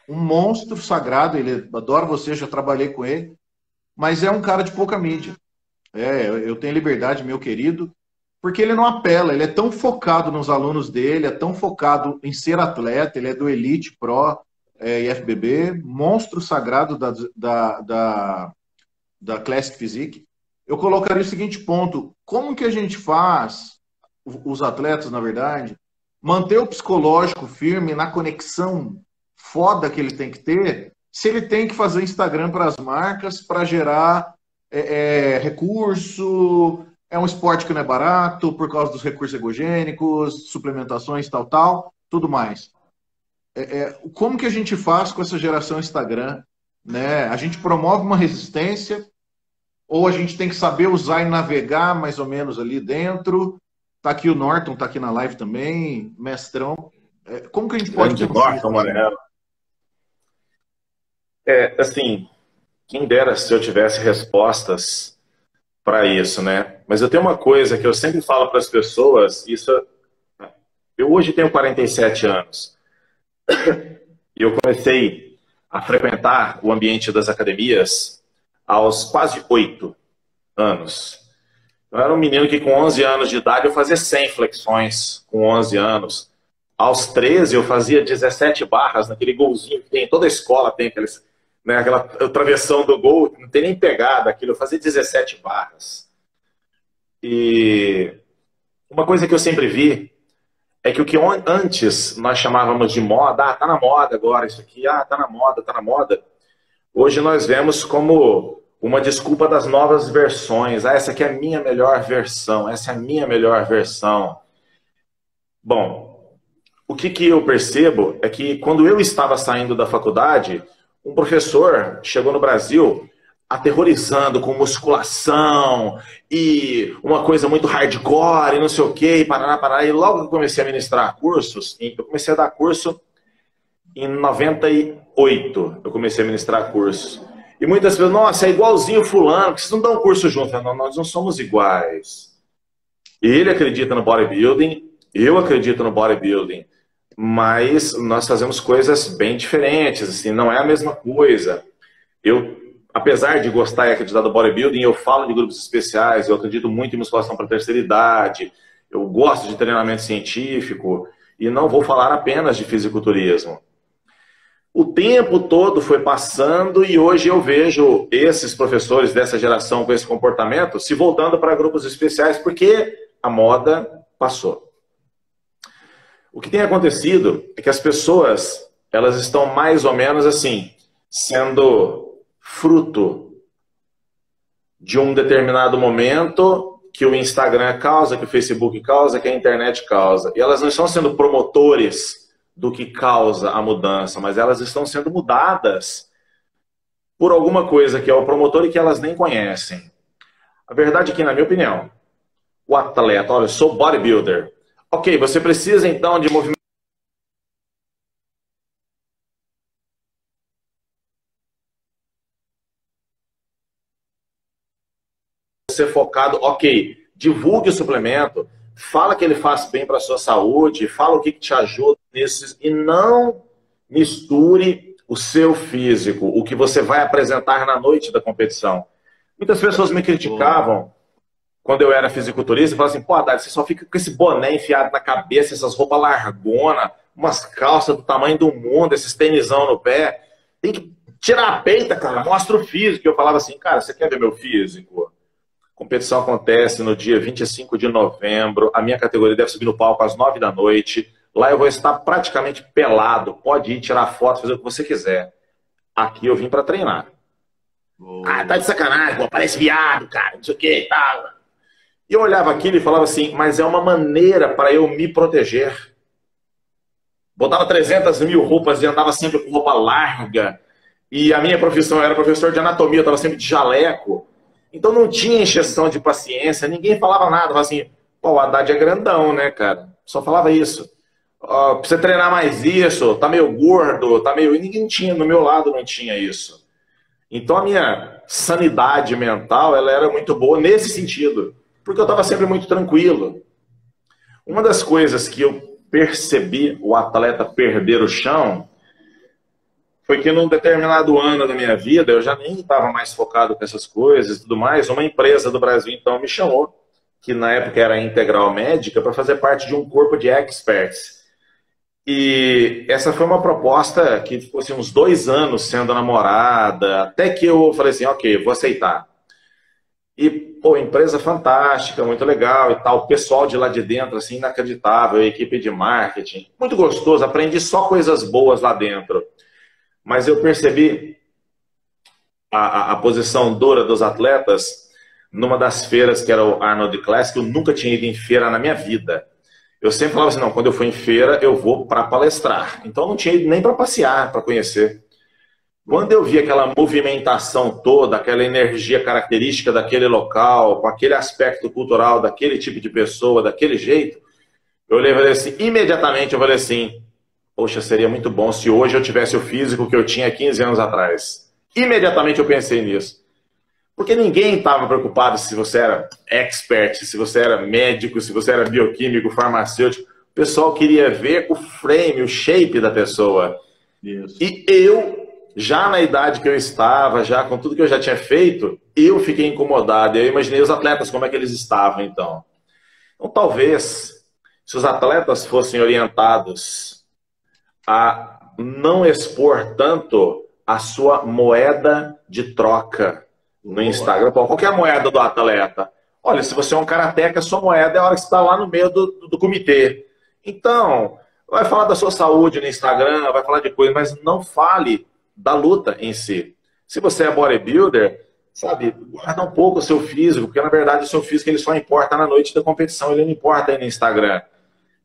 Speaker 1: Um monstro sagrado, ele adora você, já trabalhei com ele, mas é um cara de pouca mídia. Eu tenho liberdade, meu querido, porque ele não apela, ele é tão focado nos alunos dele, é tão focado em ser atleta, ele é do Elite Pro IFBB, monstro sagrado da Classic Physique. Eu colocaria o seguinte ponto, como que a gente faz, os atletas, na verdade, manter o psicológico firme na conexão foda que ele tem que ter, se ele tem que fazer Instagram para as marcas, para gerar recurso, é um esporte que não é barato, por causa dos recursos egogênicos, suplementações, tal, tudo mais. Como que a gente faz com essa geração Instagram? Né? A gente promove uma resistência, ou a gente tem que saber usar e navegar mais ou menos ali dentro? Tá aqui o Norton, tá aqui na live também, mestrão. Como que a gente pode...
Speaker 2: Grande Norton, Moreno. Assim, quem dera se eu tivesse respostas para isso, né? Mas eu tenho uma coisa que eu sempre falo para as pessoas, eu hoje tenho 47 anos, e eu comecei a frequentar o ambiente das academias aos quase 8 anos. Eu era um menino que com 11 anos de idade eu fazia 100 flexões com 11 anos. Aos 13 eu fazia 17 barras naquele golzinho que tem, toda escola tem aqueles... Né, aquela travessão do gol, não tem nem pegada aquilo, eu fazia 17 barras. E uma coisa que eu sempre vi é que o que antes nós chamávamos de moda, tá na moda agora isso aqui, tá na moda. Hoje nós vemos como uma desculpa das novas versões. Essa aqui é a minha melhor versão, essa é a minha melhor versão. Bom, o que eu percebo é que quando eu estava saindo da faculdade, um professor chegou no Brasil aterrorizando com musculação e uma coisa muito hardcore e não sei o que, e parará. E logo que eu comecei a ministrar cursos, eu comecei a dar curso em 98, eu comecei a ministrar cursos. E muitas pessoas, nossa, é igualzinho fulano, porque vocês não dão curso junto. Não, nós não somos iguais. Ele acredita no bodybuilding, eu acredito no bodybuilding. Mas nós fazemos coisas bem diferentes, assim, não é a mesma coisa. Eu, apesar de gostar e acreditar do bodybuilding, eu falo de grupos especiais, eu acredito muito em musculação para terceira idade, eu gosto de treinamento científico, e não vou falar apenas de fisiculturismo. O tempo todo foi passando e hoje eu vejo esses professores dessa geração com esse comportamento se voltando para grupos especiais porque a moda passou. O que tem acontecido é que as pessoas, elas estão mais ou menos assim, sendo fruto de um determinado momento que o Instagram causa, que o Facebook causa, que a internet causa. E elas não estão sendo promotores do que causa a mudança, mas elas estão sendo mudadas por alguma coisa que é o promotor e que elas nem conhecem. A verdade é que, na minha opinião, o atleta, olha, eu sou bodybuilder. Ok, você precisa então de movimento. Ser focado, ok, divulgue o suplemento, fala que ele faz bem para a sua saúde, fala o que te ajuda nesses, e não misture o seu físico, o que você vai apresentar na noite da competição. Muitas pessoas me criticavam quando eu era fisiculturista e falavam assim, pô, Haddad, você só fica com esse boné enfiado na cabeça, essas roupas largona, umas calças do tamanho do mundo, esses tênisão no pé, tem que tirar a peita, cara, mostra o físico. Eu falava assim, cara, você quer ver meu físico? A competição acontece no dia 25 de novembro. A minha categoria deve subir no palco às 9 da noite. Lá eu vou estar praticamente pelado. Pode ir tirar foto, fazer o que você quiser. Aqui eu vim para treinar. Ah, tá de sacanagem, pô, parece viado, cara, não sei o que e tal. E eu olhava aquilo e falava assim, mas é uma maneira para eu me proteger. Botava 300 mil roupas e andava sempre com roupa larga. E a minha profissão, eu era professor de anatomia, eu estava sempre de jaleco. Então não tinha encheção de paciência, ninguém falava nada. Falava assim, pô, o Haddad é grandão, né, cara? Só falava isso. Precisa treinar mais isso, tá meio gordo, tá meio... E ninguém tinha, no meu lado não tinha isso. Então a minha sanidade mental, ela era muito boa nesse sentido. Porque eu estava sempre muito tranquilo. Uma das coisas que eu percebi o atleta perder o chão foi que num determinado ano da minha vida, eu já nem estava mais focado com essas coisas e tudo mais, uma empresa do Brasil então me chamou, que na época era a Integral Médica, para fazer parte de um corpo de experts. E essa foi uma proposta que ficou assim, uns 2 anos sendo namorada, até que eu falei assim, ok, vou aceitar. E, pô, empresa fantástica, muito legal e tal, o pessoal de lá de dentro, assim, inacreditável, a equipe de marketing, muito gostoso, aprendi só coisas boas lá dentro. Mas eu percebi a posição dura dos atletas numa das feiras que era o Arnold Classic. Eu nunca tinha ido em feira na minha vida. Eu sempre falava assim, não, quando eu for em feira eu vou para palestrar. Então eu não tinha ido nem para passear, para conhecer. Quando eu vi aquela movimentação toda, aquela energia característica daquele local, com aquele aspecto cultural, daquele tipo de pessoa, daquele jeito, eu olhei e falei assim, imediatamente eu falei assim, poxa, seria muito bom se hoje eu tivesse o físico que eu tinha 15 anos atrás. Imediatamente eu pensei nisso. Porque ninguém estava preocupado se você era expert, se você era médico, se você era bioquímico, farmacêutico. O pessoal queria ver o frame, o shape da pessoa. Isso. E eu, já na idade que eu estava, já com tudo que eu já tinha feito, eu fiquei incomodado. Eu imaginei os atletas, como é que eles estavam, então. Então, talvez, se os atletas fossem orientados a não expor tanto a sua moeda de troca no Instagram. Qual que é a moeda do atleta? Olha, se você é um karateca, a sua moeda é a hora que você está lá no meio do comitê. Então, vai falar da sua saúde no Instagram, vai falar de coisas, mas não fale da luta em si. Se você é bodybuilder, sabe, guarda um pouco o seu físico, porque na verdade o seu físico ele só importa na noite da competição, ele não importa aí no Instagram.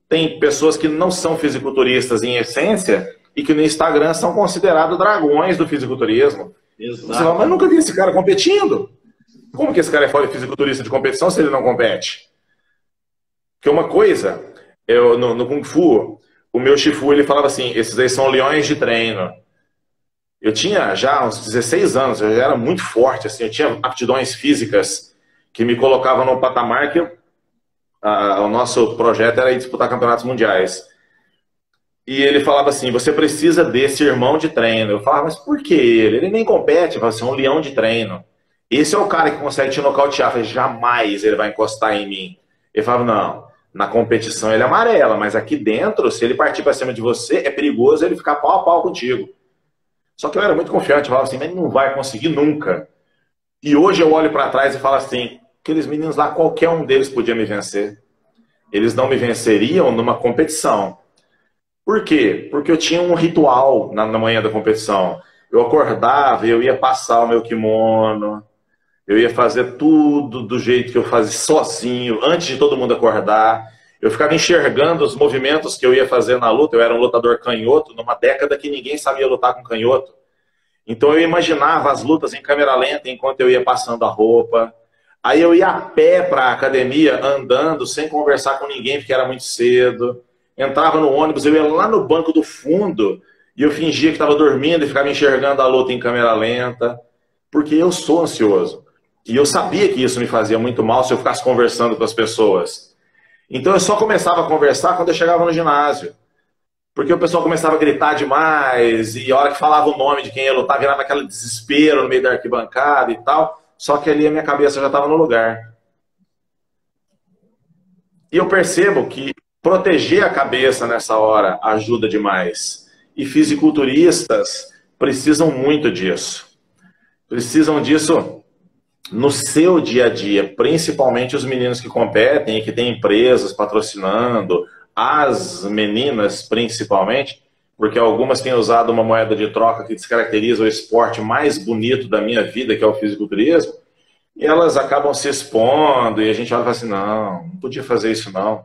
Speaker 2: Tem pessoas que não são fisiculturistas em essência e que no Instagram são considerados dragões do fisiculturismo. Exato. Você fala, mas eu nunca vi esse cara competindo. Como que esse cara é fisiculturista de competição se ele não compete? Porque uma coisa, no Kung Fu, o meu Shifu ele falava assim, esses aí são leões de treino. Eu tinha já uns 16 anos, eu já era muito forte, assim, eu tinha aptidões físicas que me colocavam no patamar que o nosso projeto era ir disputar campeonatos mundiais. E ele falava assim, você precisa desse irmão de treino. Eu falava, mas por que ele? Ele nem compete, eu falava assim, é um leão de treino. Esse é o cara que consegue te nocautear. Eu falei, jamais ele vai encostar em mim. Ele falava, não, na competição ele é amarela, mas aqui dentro, se ele partir para cima de você, é perigoso ele ficar pau a pau contigo. Só que eu era muito confiante, eu falava assim, mas não vai conseguir nunca. E hoje eu olho para trás e falo assim, aqueles meninos lá, qualquer um deles podia me vencer. Eles não me venceriam numa competição. Por quê? Porque eu tinha um ritual na manhã da competição. Eu acordava, eu ia passar o meu kimono, eu ia fazer tudo do jeito que eu fazia sozinho, antes de todo mundo acordar. Eu ficava enxergando os movimentos que eu ia fazer na luta. Eu era um lutador canhoto, numa década que ninguém sabia lutar com canhoto. Então eu imaginava as lutas em câmera lenta enquanto eu ia passando a roupa. Aí eu ia a pé para a academia, andando, sem conversar com ninguém, porque era muito cedo. Entrava no ônibus, eu ia lá no banco do fundo e eu fingia que estava dormindo e ficava enxergando a luta em câmera lenta, porque eu sou ansioso. E eu sabia que isso me fazia muito mal se eu ficasse conversando com as pessoas. Então eu só começava a conversar quando eu chegava no ginásio. Porque o pessoal começava a gritar demais, e a hora que falava o nome de quem ia lutar, virava aquele desespero no meio da arquibancada e tal. Só que ali a minha cabeça já estava no lugar. E eu percebo que proteger a cabeça nessa hora ajuda demais. E fisiculturistas precisam muito disso. Precisam disso no seu dia a dia, principalmente os meninos que competem e que têm empresas patrocinando, as meninas principalmente, porque algumas têm usado uma moeda de troca que descaracteriza o esporte mais bonito da minha vida, que é o fisiculturismo, e elas acabam se expondo e a gente olha e fala assim, não podia fazer isso não.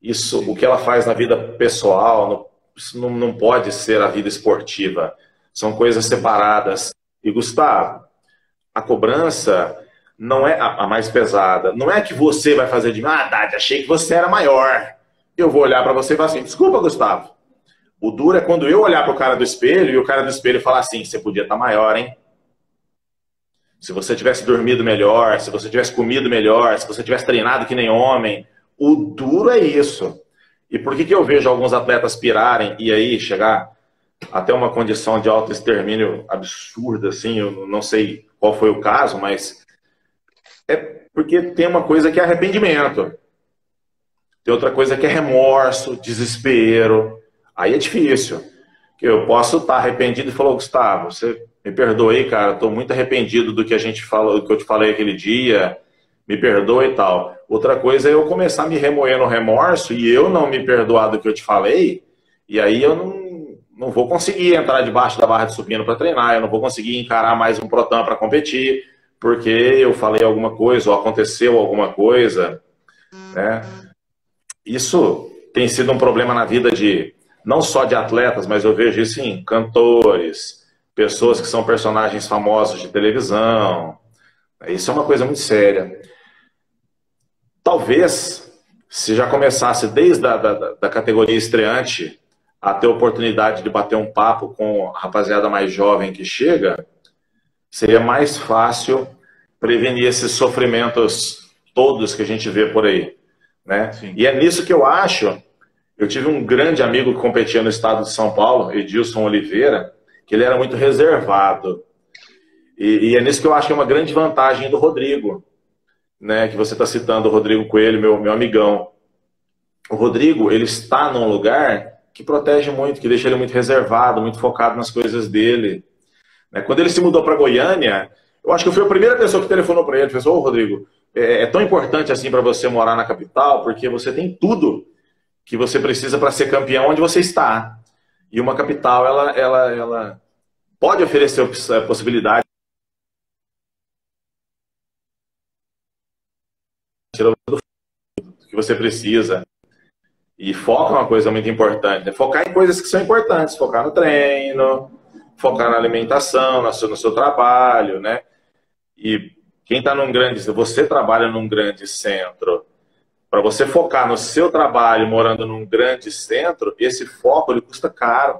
Speaker 2: Isso, o que ela faz na vida pessoal, isso não pode ser a vida esportiva. São coisas separadas. E Gustavo, a cobrança não é a mais pesada. Não é que você vai fazer de mim, Dade, achei que você era maior. Eu vou olhar para você e falar assim, desculpa, Gustavo. O duro é quando eu olhar para o cara do espelho e o cara do espelho falar assim, você podia estar maior, hein? Se você tivesse dormido melhor, se você tivesse comido melhor, se você tivesse treinado que nem homem. O duro é isso. E por que eu vejo alguns atletas pirarem e aí chegar até uma condição de autoextermínio absurda, assim, eu não sei qual foi o caso, mas é porque tem uma coisa que é arrependimento. Tem outra coisa que é remorso, desespero. Aí é difícil. Eu posso estar arrependido e falar, Gustavo, você me perdoa aí, cara, estou muito arrependido do que a gente falou, do que eu te falei aquele dia, me perdoa e tal. Outra coisa é eu começar a me remoer no remorso e eu não me perdoar do que eu te falei, e aí eu não vou conseguir entrar debaixo da barra de supino para treinar, eu não vou conseguir encarar mais um Protan para competir, porque eu falei alguma coisa, ou aconteceu alguma coisa, né? Isso tem sido um problema na vida de, não só de atletas, mas eu vejo isso em cantores, pessoas que são personagens famosos de televisão. Isso é uma coisa muito séria. Talvez, se já começasse desde da categoria estreante a ter oportunidade de bater um papo com a rapaziada mais jovem que chega, seria mais fácil prevenir esses sofrimentos todos que a gente vê por aí, né? E é nisso que eu acho. Eu tive um grande amigo que competia no estado de São Paulo, Edilson Oliveira, que ele era muito reservado. E é nisso que eu acho que é uma grande vantagem do Rodrigo, né? Que você está citando o Rodrigo Coelho, meu amigão. O Rodrigo, ele está num lugar que protege muito, que deixa ele muito reservado, muito focado nas coisas dele. Quando ele se mudou para Goiânia, eu acho que eu fui a primeira pessoa que telefonou para ele. Falou, Rodrigo, é tão importante assim para você morar na capital, porque você tem tudo que você precisa para ser campeão onde você está. E uma capital, ela pode oferecer a possibilidade do que você precisa. E foca é uma coisa muito importante, né? Focar em coisas que são importantes, focar no treino, focar na alimentação, no seu trabalho, né? E quem está você trabalha num grande centro, para você focar no seu trabalho morando num grande centro, esse foco ele custa caro.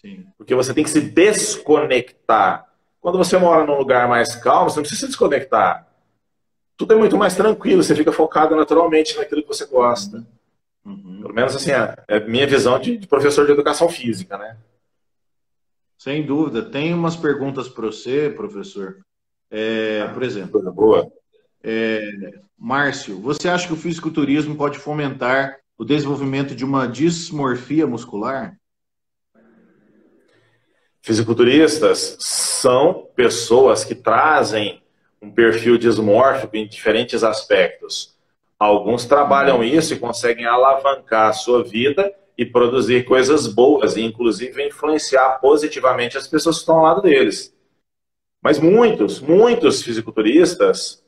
Speaker 2: Sim. Porque você tem que se desconectar. Quando você mora num lugar mais calmo, você não precisa se desconectar. Tudo é muito mais tranquilo, você fica focado naturalmente naquilo que você gosta. Uhum. Pelo menos assim, é a minha visão de professor de educação física, né?
Speaker 1: Sem dúvida. Tem umas perguntas para você, professor. Por exemplo,
Speaker 2: coisa boa.
Speaker 1: Márcio, você acha que o fisiculturismo pode fomentar o desenvolvimento de uma dismorfia muscular?
Speaker 2: Fisiculturistas são pessoas que trazem um perfil dismórfico em diferentes aspectos. Alguns trabalham isso e conseguem alavancar a sua vida e produzir coisas boas, e inclusive influenciar positivamente as pessoas que estão ao lado deles. Mas muitos fisiculturistas,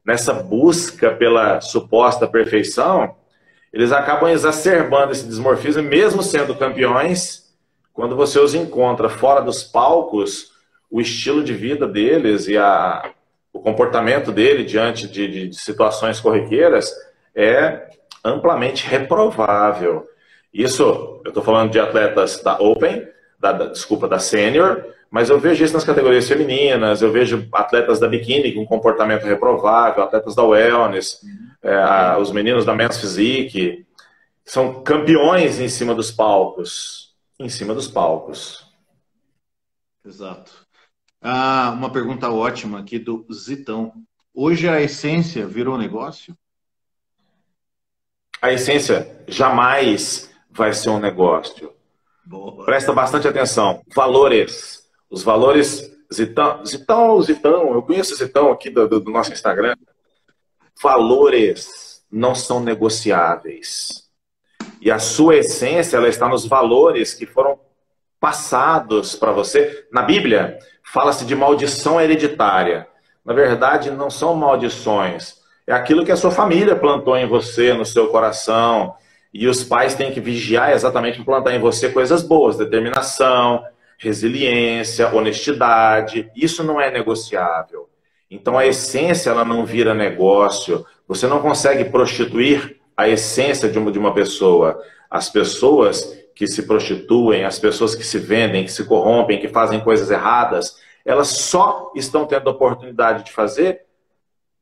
Speaker 2: nessa busca pela suposta perfeição, eles acabam exacerbando esse dismorfismo, mesmo sendo campeões. Quando você os encontra fora dos palcos, o estilo de vida deles e o comportamento dele diante de situações corriqueiras é amplamente reprovável. Isso, eu estou falando de atletas da Open, da Sênior, mas eu vejo isso nas categorias femininas, eu vejo atletas da Bikini com comportamento reprovável, atletas da Wellness, os meninos da Men's Physique, são campeões em cima dos palcos. Em cima dos palcos.
Speaker 1: Exato. Uma pergunta ótima aqui do Zitão. Hoje a essência virou negócio?
Speaker 2: A essência jamais vai ser um negócio.
Speaker 1: Boa.
Speaker 2: Presta bastante atenção. Valores. Os valores... Zitão, eu conheço o Zitão aqui do nosso Instagram. Valores não são negociáveis. E a sua essência, ela está nos valores que foram passados para você. Na Bíblia, fala-se de maldição hereditária. Na verdade, não são maldições. É aquilo que a sua família plantou em você, no seu coração. E os pais têm que vigiar exatamente plantar em você coisas boas. Determinação, resiliência, honestidade. Isso não é negociável. Então, a essência, ela não vira negócio. Você não consegue prostituir a essência de uma pessoa. As pessoas que se prostituem, as pessoas que se vendem, que se corrompem, que fazem coisas erradas, elas só estão tendo a oportunidade de fazer,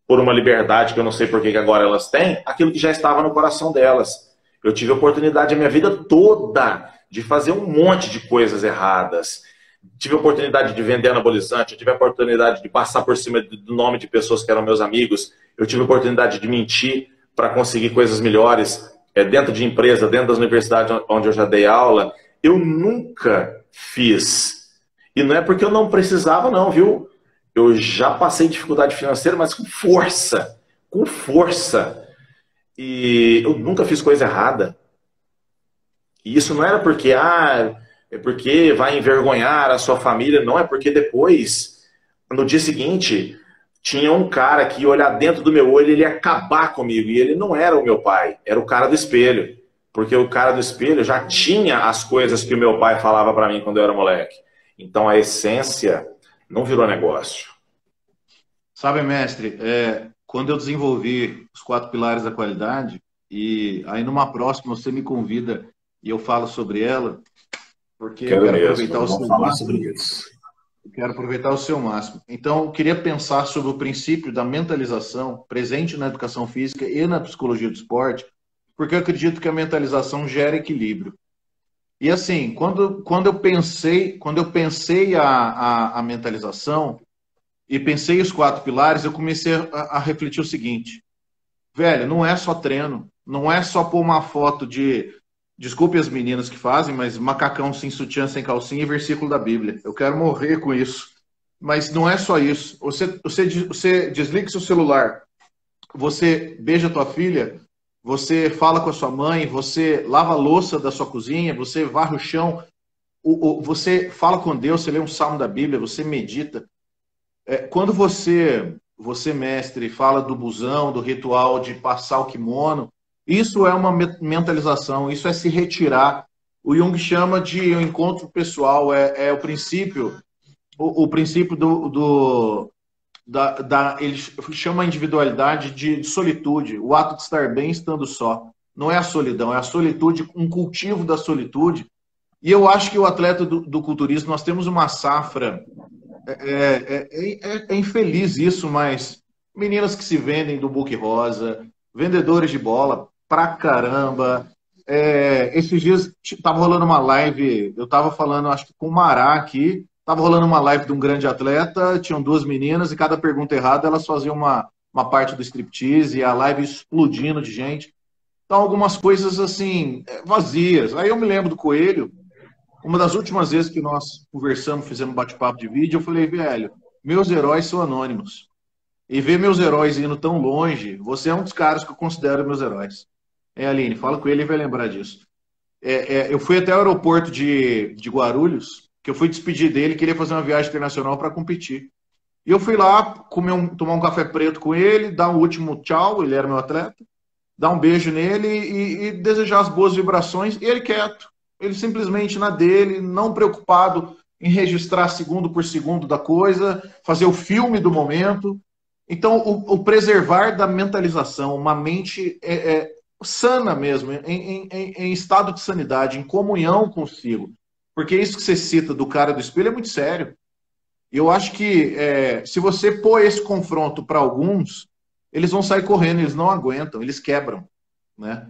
Speaker 2: por uma liberdade que eu não sei por que agora elas têm, aquilo que já estava no coração delas. Eu tive a oportunidade a minha vida toda de fazer um monte de coisas erradas. Tive a oportunidade de vender anabolizante, eu tive a oportunidade de passar por cima do nome de pessoas que eram meus amigos, eu tive a oportunidade de mentir para conseguir coisas melhores, dentro de empresa, dentro das universidades onde eu já dei aula. Eu nunca fiz. E não é porque eu não precisava, não, viu? Eu já passei dificuldade financeira, mas com força. Com força. E eu nunca fiz coisa errada. E isso não era porque, é porque vai envergonhar a sua família. Não, é porque depois, no dia seguinte, tinha um cara que ia olhar dentro do meu olho e ele ia acabar comigo. E ele não era o meu pai, era o cara do espelho. Porque o cara do espelho já tinha as coisas que o meu pai falava para mim quando eu era moleque. Então a essência não virou negócio.
Speaker 1: Sabe, mestre, quando eu desenvolvi os 4 pilares da qualidade, e aí numa próxima você me convida e eu falo sobre ela, porque eu quero aproveitar o seu máximo. Eu quero aproveitar o seu máximo. Então, eu queria pensar sobre o princípio da mentalização presente na educação física e na psicologia do esporte, porque eu acredito que a mentalização gera equilíbrio. E assim, quando eu pensei a mentalização e pensei os 4 pilares, eu comecei a refletir o seguinte: velho, não é só treino, não é só pôr uma foto de, desculpe as meninas que fazem, mas macacão sem sutiã, sem calcinha e versículo da Bíblia. Eu quero morrer com isso. Mas não é só isso. Você desliga seu celular, você beija tua filha, você fala com a sua mãe, você lava a louça da sua cozinha, você varre o chão, você fala com Deus, você lê um salmo da Bíblia, você medita. Quando você, mestre, fala do busão, do ritual de passar o kimono, isso é uma mentalização, isso é se retirar. O Jung chama de um encontro pessoal, o princípio, o princípio ele chama a individualidade de solitude, o ato de estar bem estando só. Não é a solidão, é a solitude, um cultivo da solitude. E eu acho que o atleta do culturismo, nós temos uma safra, é infeliz isso, mas meninas que se vendem do book rosa, vendedores de bola pra caramba. Esses dias tava rolando uma live, eu tava falando, acho que com o Mará aqui, tava rolando uma live de um grande atleta, tinham 2 meninas e cada pergunta errada elas faziam uma parte do striptease e a live explodindo de gente. Então algumas coisas assim, vazias. Aí eu me lembro do Coelho, Uma das últimas vezes que nós conversamos, fizemos bate-papo de vídeo, eu falei, velho, meus heróis são anônimos. E ver meus heróis indo tão longe, você é um dos caras que eu considero meus heróis. Aline, fala com ele e vai lembrar disso. Eu fui até o aeroporto de Guarulhos, que eu fui despedir dele, queria fazer uma viagem internacional para competir. E eu fui lá tomar um café preto com ele, dar um último tchau, ele era meu atleta, dar um beijo nele e desejar as boas vibrações, e ele quieto. Ele simplesmente na dele, não preocupado em registrar segundo por segundo da coisa, fazer o filme do momento. Então, o preservar da mentalização, uma mente sana mesmo, em estado de sanidade, em comunhão consigo. Porque isso que você cita do cara do espelho é muito sério. E eu acho que se você pôr esse confronto para alguns, eles vão sair correndo, eles não aguentam, eles quebram, né?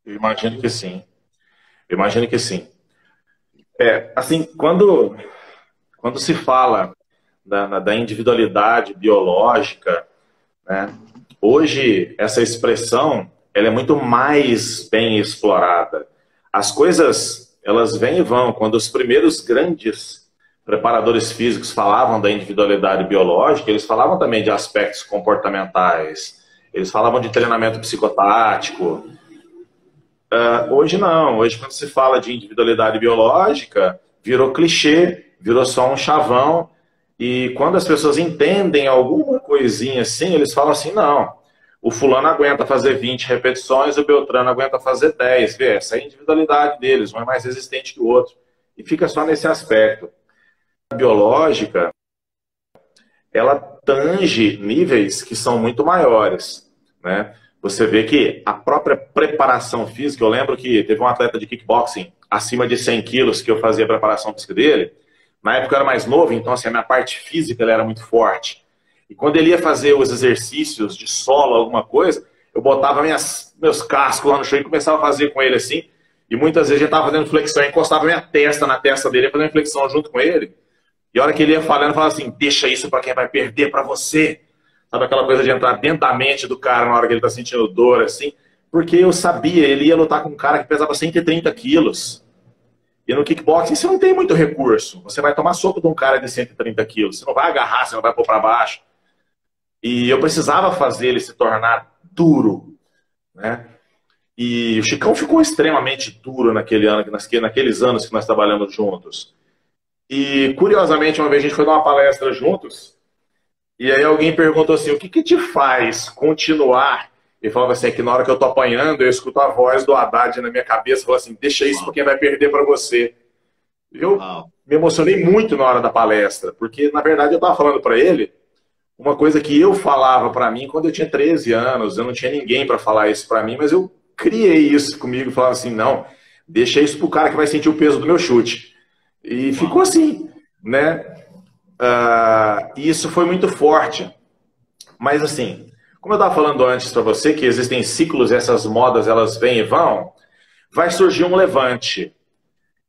Speaker 2: Eu imagino que sim. Eu imagino que sim. Assim, quando se fala da individualidade biológica, né, hoje essa expressão ela é muito mais bem explorada. As coisas, elas vêm e vão. Quando os primeiros grandes preparadores físicos falavam da individualidade biológica, eles falavam também de aspectos comportamentais, eles falavam de treinamento psicotático. Hoje não. Hoje, quando se fala de individualidade biológica, virou clichê, virou só um chavão. E quando as pessoas entendem alguma coisinha assim, eles falam assim, não, o fulano aguenta fazer 20 repetições, o Beltrano aguenta fazer 10. Vê, essa é a individualidade deles, um é mais resistente que o outro. E fica só nesse aspecto. A biológica, ela tange níveis que são muito maiores, né? Você vê que a própria preparação física, eu lembro que teve um atleta de kickboxing acima de 100 quilos que eu fazia a preparação física dele. Na época eu era mais novo, então assim, a minha parte física ela era muito forte. E quando ele ia fazer os exercícios de solo, alguma coisa, eu botava meus cascos lá no chão e começava a fazer com ele assim. E muitas vezes eu estava fazendo flexão, eu encostava minha testa na testa dele, fazendo flexão junto com ele. E a hora que ele ia falando, eu falava assim, deixa isso para quem vai perder, para você. Sabe aquela coisa de entrar dentro da mente do cara na hora que ele está sentindo dor, assim? Porque eu sabia, ele ia lutar com um cara que pesava 130 quilos. E no kickboxing você não tem muito recurso. Você vai tomar soco de um cara de 130 quilos. Você não vai agarrar, você não vai pôr para baixo. E eu precisava fazer ele se tornar duro, né? E o Chicão ficou extremamente duro naqueles anos que nós trabalhamos juntos. E, curiosamente, uma vez a gente foi dar uma palestra juntos, e aí alguém perguntou assim, o que te faz continuar? Ele falava assim, é que na hora que eu tô apanhando, eu escuto a voz do Haddad na minha cabeça, falou assim, deixa isso porque vai perder para você. Eu me emocionei muito na hora da palestra, porque, na verdade, eu estava falando para ele uma coisa que eu falava para mim quando eu tinha 13 anos, eu não tinha ninguém para falar isso para mim, mas eu criei isso comigo, falava assim, não, deixa isso pro cara que vai sentir o peso do meu chute. E ficou assim, né? E isso foi muito forte. Mas assim, como eu estava falando antes para você, que existem ciclos, essas modas, elas vêm e vão, vai surgir um levante.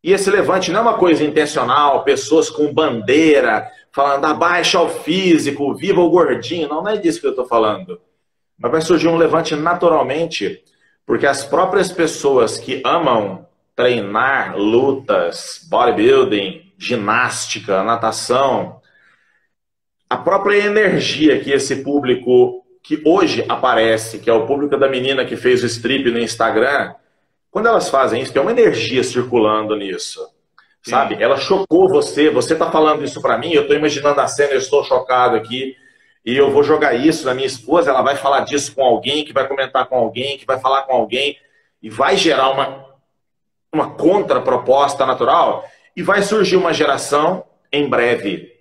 Speaker 2: E esse levante não é uma coisa intencional, pessoas com bandeira, falando abaixa o físico, viva o gordinho. Não, não é disso que eu estou falando. Mas vai surgir um levante naturalmente, porque as próprias pessoas que amam treinar lutas, bodybuilding, ginástica, natação, a própria energia que esse público que hoje aparece, que é o público da menina que fez o strip no Instagram, quando elas fazem isso, tem uma energia circulando nisso, sabe? Ela chocou você tá falando isso pra mim, eu tô imaginando a cena, eu estou chocado aqui, e eu vou jogar isso na minha esposa, ela vai falar disso com alguém, que vai comentar com alguém, que vai falar com alguém, e vai gerar uma contraproposta natural, e vai surgir uma geração, em breve,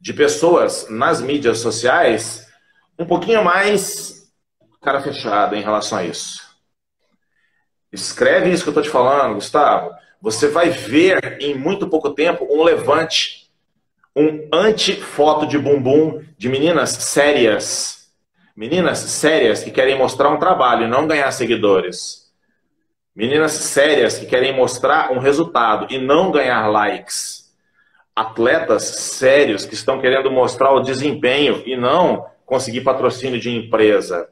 Speaker 2: de pessoas nas mídias sociais um pouquinho mais cara fechada em relação a isso. Escreve isso que eu estou te falando, Gustavo. Você vai ver em muito pouco tempo um levante, um anti-foto de bumbum de meninas sérias. Meninas sérias que querem mostrar um trabalho e não ganhar seguidores. Meninas sérias que querem mostrar um resultado e não ganhar likes. Atletas sérios que estão querendo mostrar o desempenho e não conseguir patrocínio de empresa.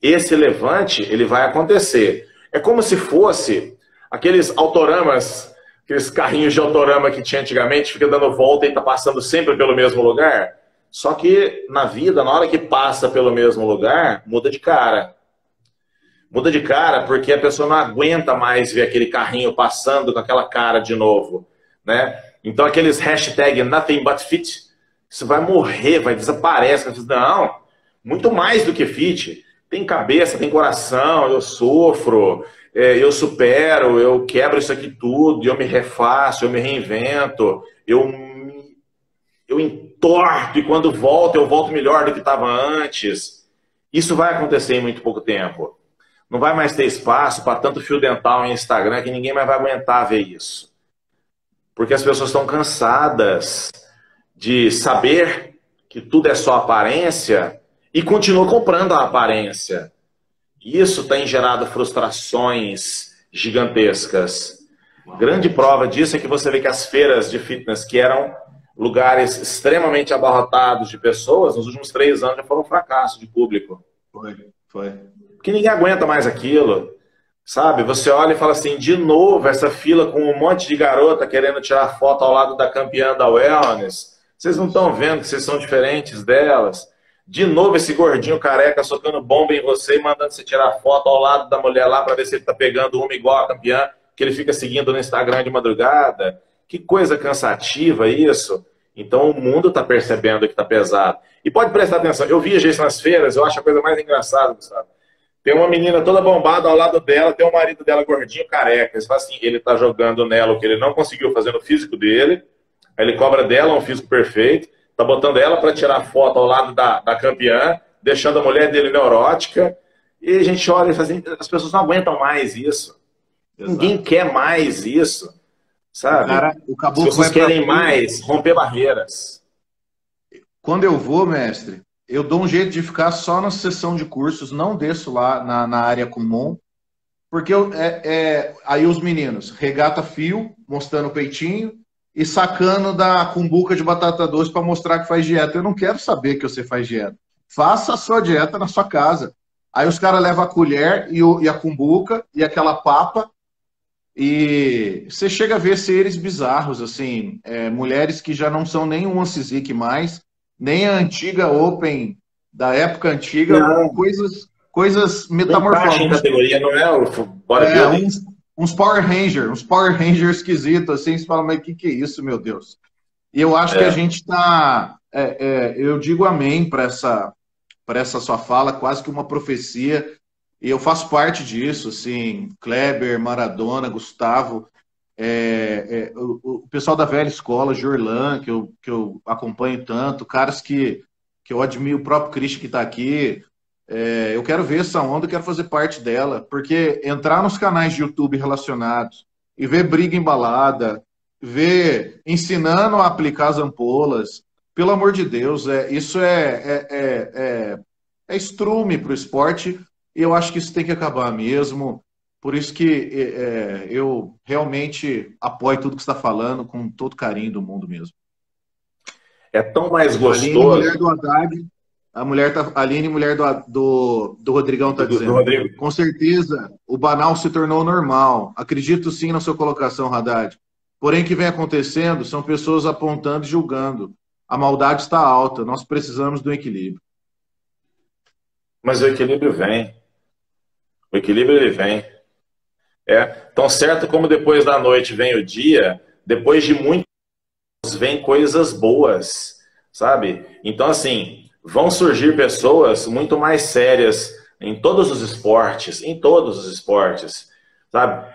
Speaker 2: Esse levante, ele vai acontecer. É como se fosse aqueles autoramas, aqueles carrinhos de autorama que tinha antigamente, fica dando volta e tá passando sempre pelo mesmo lugar. Só que na vida, na hora que passa pelo mesmo lugar, muda de cara. Muda de cara porque a pessoa não aguenta mais ver aquele carrinho passando com aquela cara de novo, né? Então aqueles hashtag nothing but fit, isso vai morrer, vai desaparecer. Não, muito mais do que fit. Tem cabeça, tem coração, eu sofro, eu supero, eu quebro isso aqui tudo, eu me refaço, eu me reinvento, eu entorto e quando volto, eu volto melhor do que estava antes. Isso vai acontecer em muito pouco tempo. Não vai mais ter espaço para tanto fio dental em Instagram que ninguém mais vai aguentar ver isso. Porque as pessoas estão cansadas de saber que tudo é só aparência e continuam comprando a aparência. Isso tem gerado frustrações gigantescas. Grande prova disso é que você vê que as feiras de fitness, que eram lugares extremamente abarrotados de pessoas, nos últimos 3 anos já foram um fracasso de público.
Speaker 1: Foi.
Speaker 2: Porque ninguém aguenta mais aquilo. Sabe? Você olha e fala assim, de novo essa fila com um monte de garota querendo tirar foto ao lado da campeã da Wellness. Vocês não estão vendo que vocês são diferentes delas? De novo esse gordinho careca socando bomba em você e mandando você tirar foto ao lado da mulher lá para ver se ele está pegando uma igual a campeã que ele fica seguindo no Instagram de madrugada. Que coisa cansativa isso. Então o mundo está percebendo que está pesado. E pode prestar atenção, eu via isso nas feiras, eu acho a coisa mais engraçada, Gustavo. Tem uma menina toda bombada ao lado dela, tem o marido dela gordinho, careca. Você fala assim, ele tá jogando nela o que ele não conseguiu fazer no físico dele, aí ele cobra dela um físico perfeito, tá botando ela para tirar foto ao lado da campeã, deixando a mulher dele neurótica, e a gente olha e fala assim, as pessoas não aguentam mais isso. Exato. Ninguém quer mais isso, sabe? As pessoas querem mais romper barreiras.
Speaker 1: Quando eu vou, mestre, eu dou um jeito de ficar só na sessão de cursos, não desço lá na área comum, porque aí os meninos regata fio, mostrando o peitinho, e sacando da cumbuca de batata doce para mostrar que faz dieta. Eu não quero saber que você faz dieta. Faça a sua dieta na sua casa. Aí os caras levam a colher e a cumbuca e aquela papa, e você chega a ver seres bizarros, assim, mulheres que já não são nem um Cizik mais, nem a antiga Open da época antiga, coisas metamorfosas.
Speaker 2: Não categoria, não é o bodybuilding?
Speaker 1: Uns Power Rangers esquisitos, assim, você fala, mas o que é isso, meu Deus? E eu acho que a gente está, eu digo amém para essa sua fala, quase que uma profecia, e eu faço parte disso, assim, Kleber, Maradona, Gustavo, o pessoal da velha escola, Jorlan, que eu acompanho tanto, caras que eu admiro, o próprio Christian que está aqui, eu quero ver essa onda, eu quero fazer parte dela, porque entrar nos canais de YouTube relacionados e ver briga embalada, ver ensinando a aplicar as ampolas, pelo amor de Deus, isso é estrume para o esporte, e eu acho que isso tem que acabar mesmo. Por isso que eu realmente apoio tudo que você está falando com todo carinho do mundo mesmo.
Speaker 2: É tão mais gostoso.
Speaker 1: Aline, mulher do Haddad, Aline, mulher do Rodrigão, está dizendo.
Speaker 2: Rodrigo.
Speaker 1: Com certeza, o banal se tornou normal. Acredito sim na sua colocação, Haddad. Porém, o que vem acontecendo são pessoas apontando e julgando. A maldade está alta. Nós precisamos do equilíbrio.
Speaker 2: Mas o equilíbrio vem. O equilíbrio, ele vem. Tão certo como depois da noite vem o dia, depois de muitos vem coisas boas, sabe? Então, assim, vão surgir pessoas muito mais sérias em todos os esportes, sabe?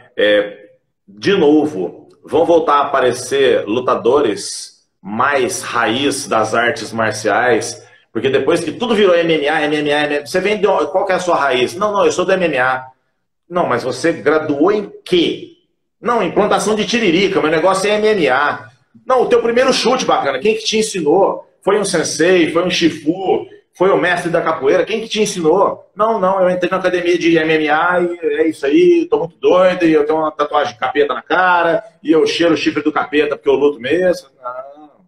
Speaker 2: De novo, vão voltar a aparecer lutadores mais raiz das artes marciais, porque depois que tudo virou MMA, você vem de qual que é a sua raiz? Não, eu sou do MMA. Não, mas você graduou em quê? Não, em plantação de tiririca, meu negócio é MMA. Não, o teu primeiro chute, bacana, quem que te ensinou? Foi um sensei, foi um shifu, foi o mestre da capoeira, quem que te ensinou? Não, eu entrei na academia de MMA e é isso aí, tô muito doido, e eu tenho uma tatuagem de capeta na cara, e eu cheiro o chifre do capeta porque eu luto mesmo. Não.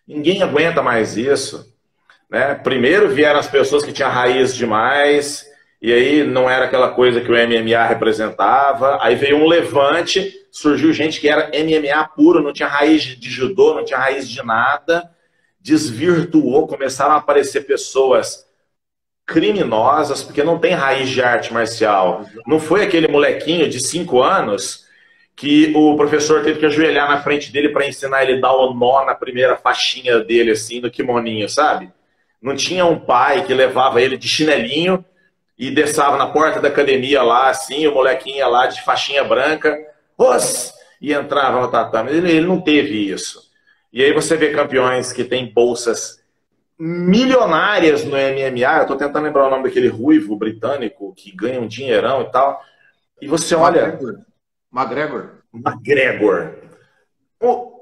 Speaker 2: Ninguém aguenta mais isso. Né? Primeiro vieram as pessoas que tinham raiz demais, e aí não era aquela coisa que o MMA representava, aí veio um levante, surgiu gente que era MMA puro, não tinha raiz de judô, não tinha raiz de nada, desvirtuou, começaram a aparecer pessoas criminosas, porque não tem raiz de arte marcial. Não foi aquele molequinho de 5 anos que o professor teve que ajoelhar na frente dele para ensinar ele a dar o nó na primeira faixinha dele, assim, no kimoninho, sabe? Não tinha um pai que levava ele de chinelinho e desçava na porta da academia lá, assim, o molequinho ia lá de faixinha branca, e entrava no tatame. Ele não teve isso. E aí você vê campeões que têm bolsas milionárias no MMA, eu tô tentando lembrar o nome daquele ruivo britânico que ganha um dinheirão e tal, e você olha... McGregor.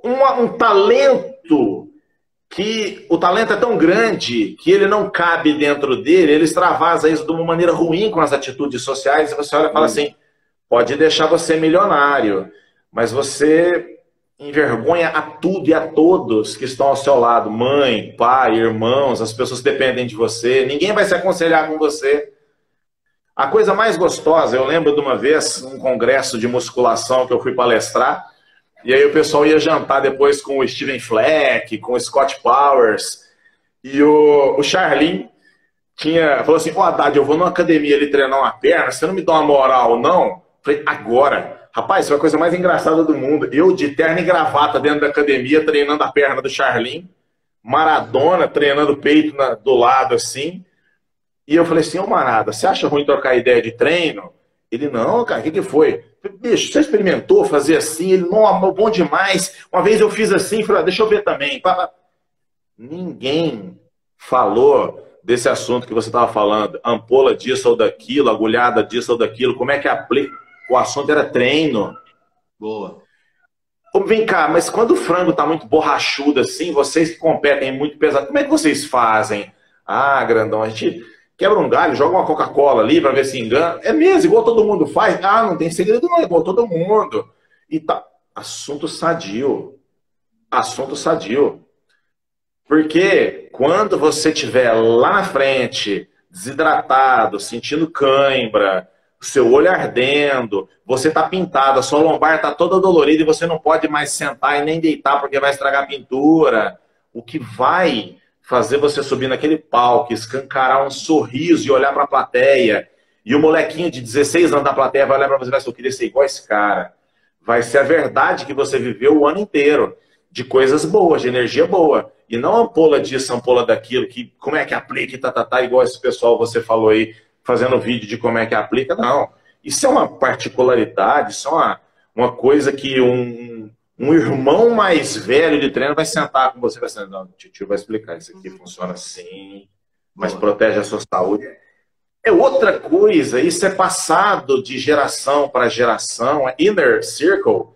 Speaker 2: Um talento que o talento é tão grande que ele não cabe dentro dele, ele extravasa isso de uma maneira ruim com as atitudes sociais, e você olha e fala assim, pode deixar você milionário, mas você envergonha a tudo e a todos que estão ao seu lado, mãe, pai, irmãos, as pessoas que dependem de você, ninguém vai se aconselhar com você. A coisa mais gostosa, eu lembro de uma vez, um congresso de musculação que eu fui palestrar, e aí o pessoal ia jantar depois com o Steven Fleck, com o Scott Powers, e o Charlin falou assim, Haddad, eu vou numa academia ali treinar uma perna, você não me dá uma moral, não? Eu falei, agora. Rapaz, isso é a coisa mais engraçada do mundo. Eu de terno e gravata dentro da academia, treinando a perna do Charlin, Maradona treinando o peito do lado, assim. E eu falei assim, ô Marada, você acha ruim trocar ideia de treino? Ele, não, cara, o que foi? Eu falei, bicho, você experimentou fazer assim? Ele, não, bom demais. Uma vez eu fiz assim, falei, deixa eu ver também. Ninguém falou desse assunto que você estava falando. Ampola disso ou daquilo, agulhada disso ou daquilo. Como é que aplica? O assunto era treino.
Speaker 1: Boa.
Speaker 2: Vem cá, mas quando o frango tá muito borrachudo assim, vocês que competem muito pesado, como é que vocês fazem? Ah, grandão, a gente quebra um galho, joga uma Coca-Cola ali para ver se engana. É mesmo, igual todo mundo faz. Ah, não tem segredo não, é igual todo mundo. E tá, assunto sadio. Assunto sadio. Porque quando você estiver lá na frente, desidratado, sentindo cãibra, o seu olho ardendo, você tá pintado, a sua lombar tá toda dolorida e você não pode mais sentar e nem deitar porque vai estragar a pintura. O que vai fazer você subir naquele palco, escancarar um sorriso e olhar para a plateia, e o molequinho de 16 anos da plateia vai olhar para você e vai dizer, eu queria ser igual esse cara. Vai ser a verdade que você viveu o ano inteiro, de coisas boas, de energia boa, e não ampola disso, ampola daquilo, que como é que aplica e igual esse pessoal você falou aí, fazendo vídeo de como é que aplica, não. Isso é uma particularidade, isso é uma coisa que um irmão mais velho de treino vai sentar com você e vai dizer, não, o tio vai explicar, isso aqui funciona assim, mas protege a sua saúde. É outra coisa, isso é passado de geração para geração, é inner circle,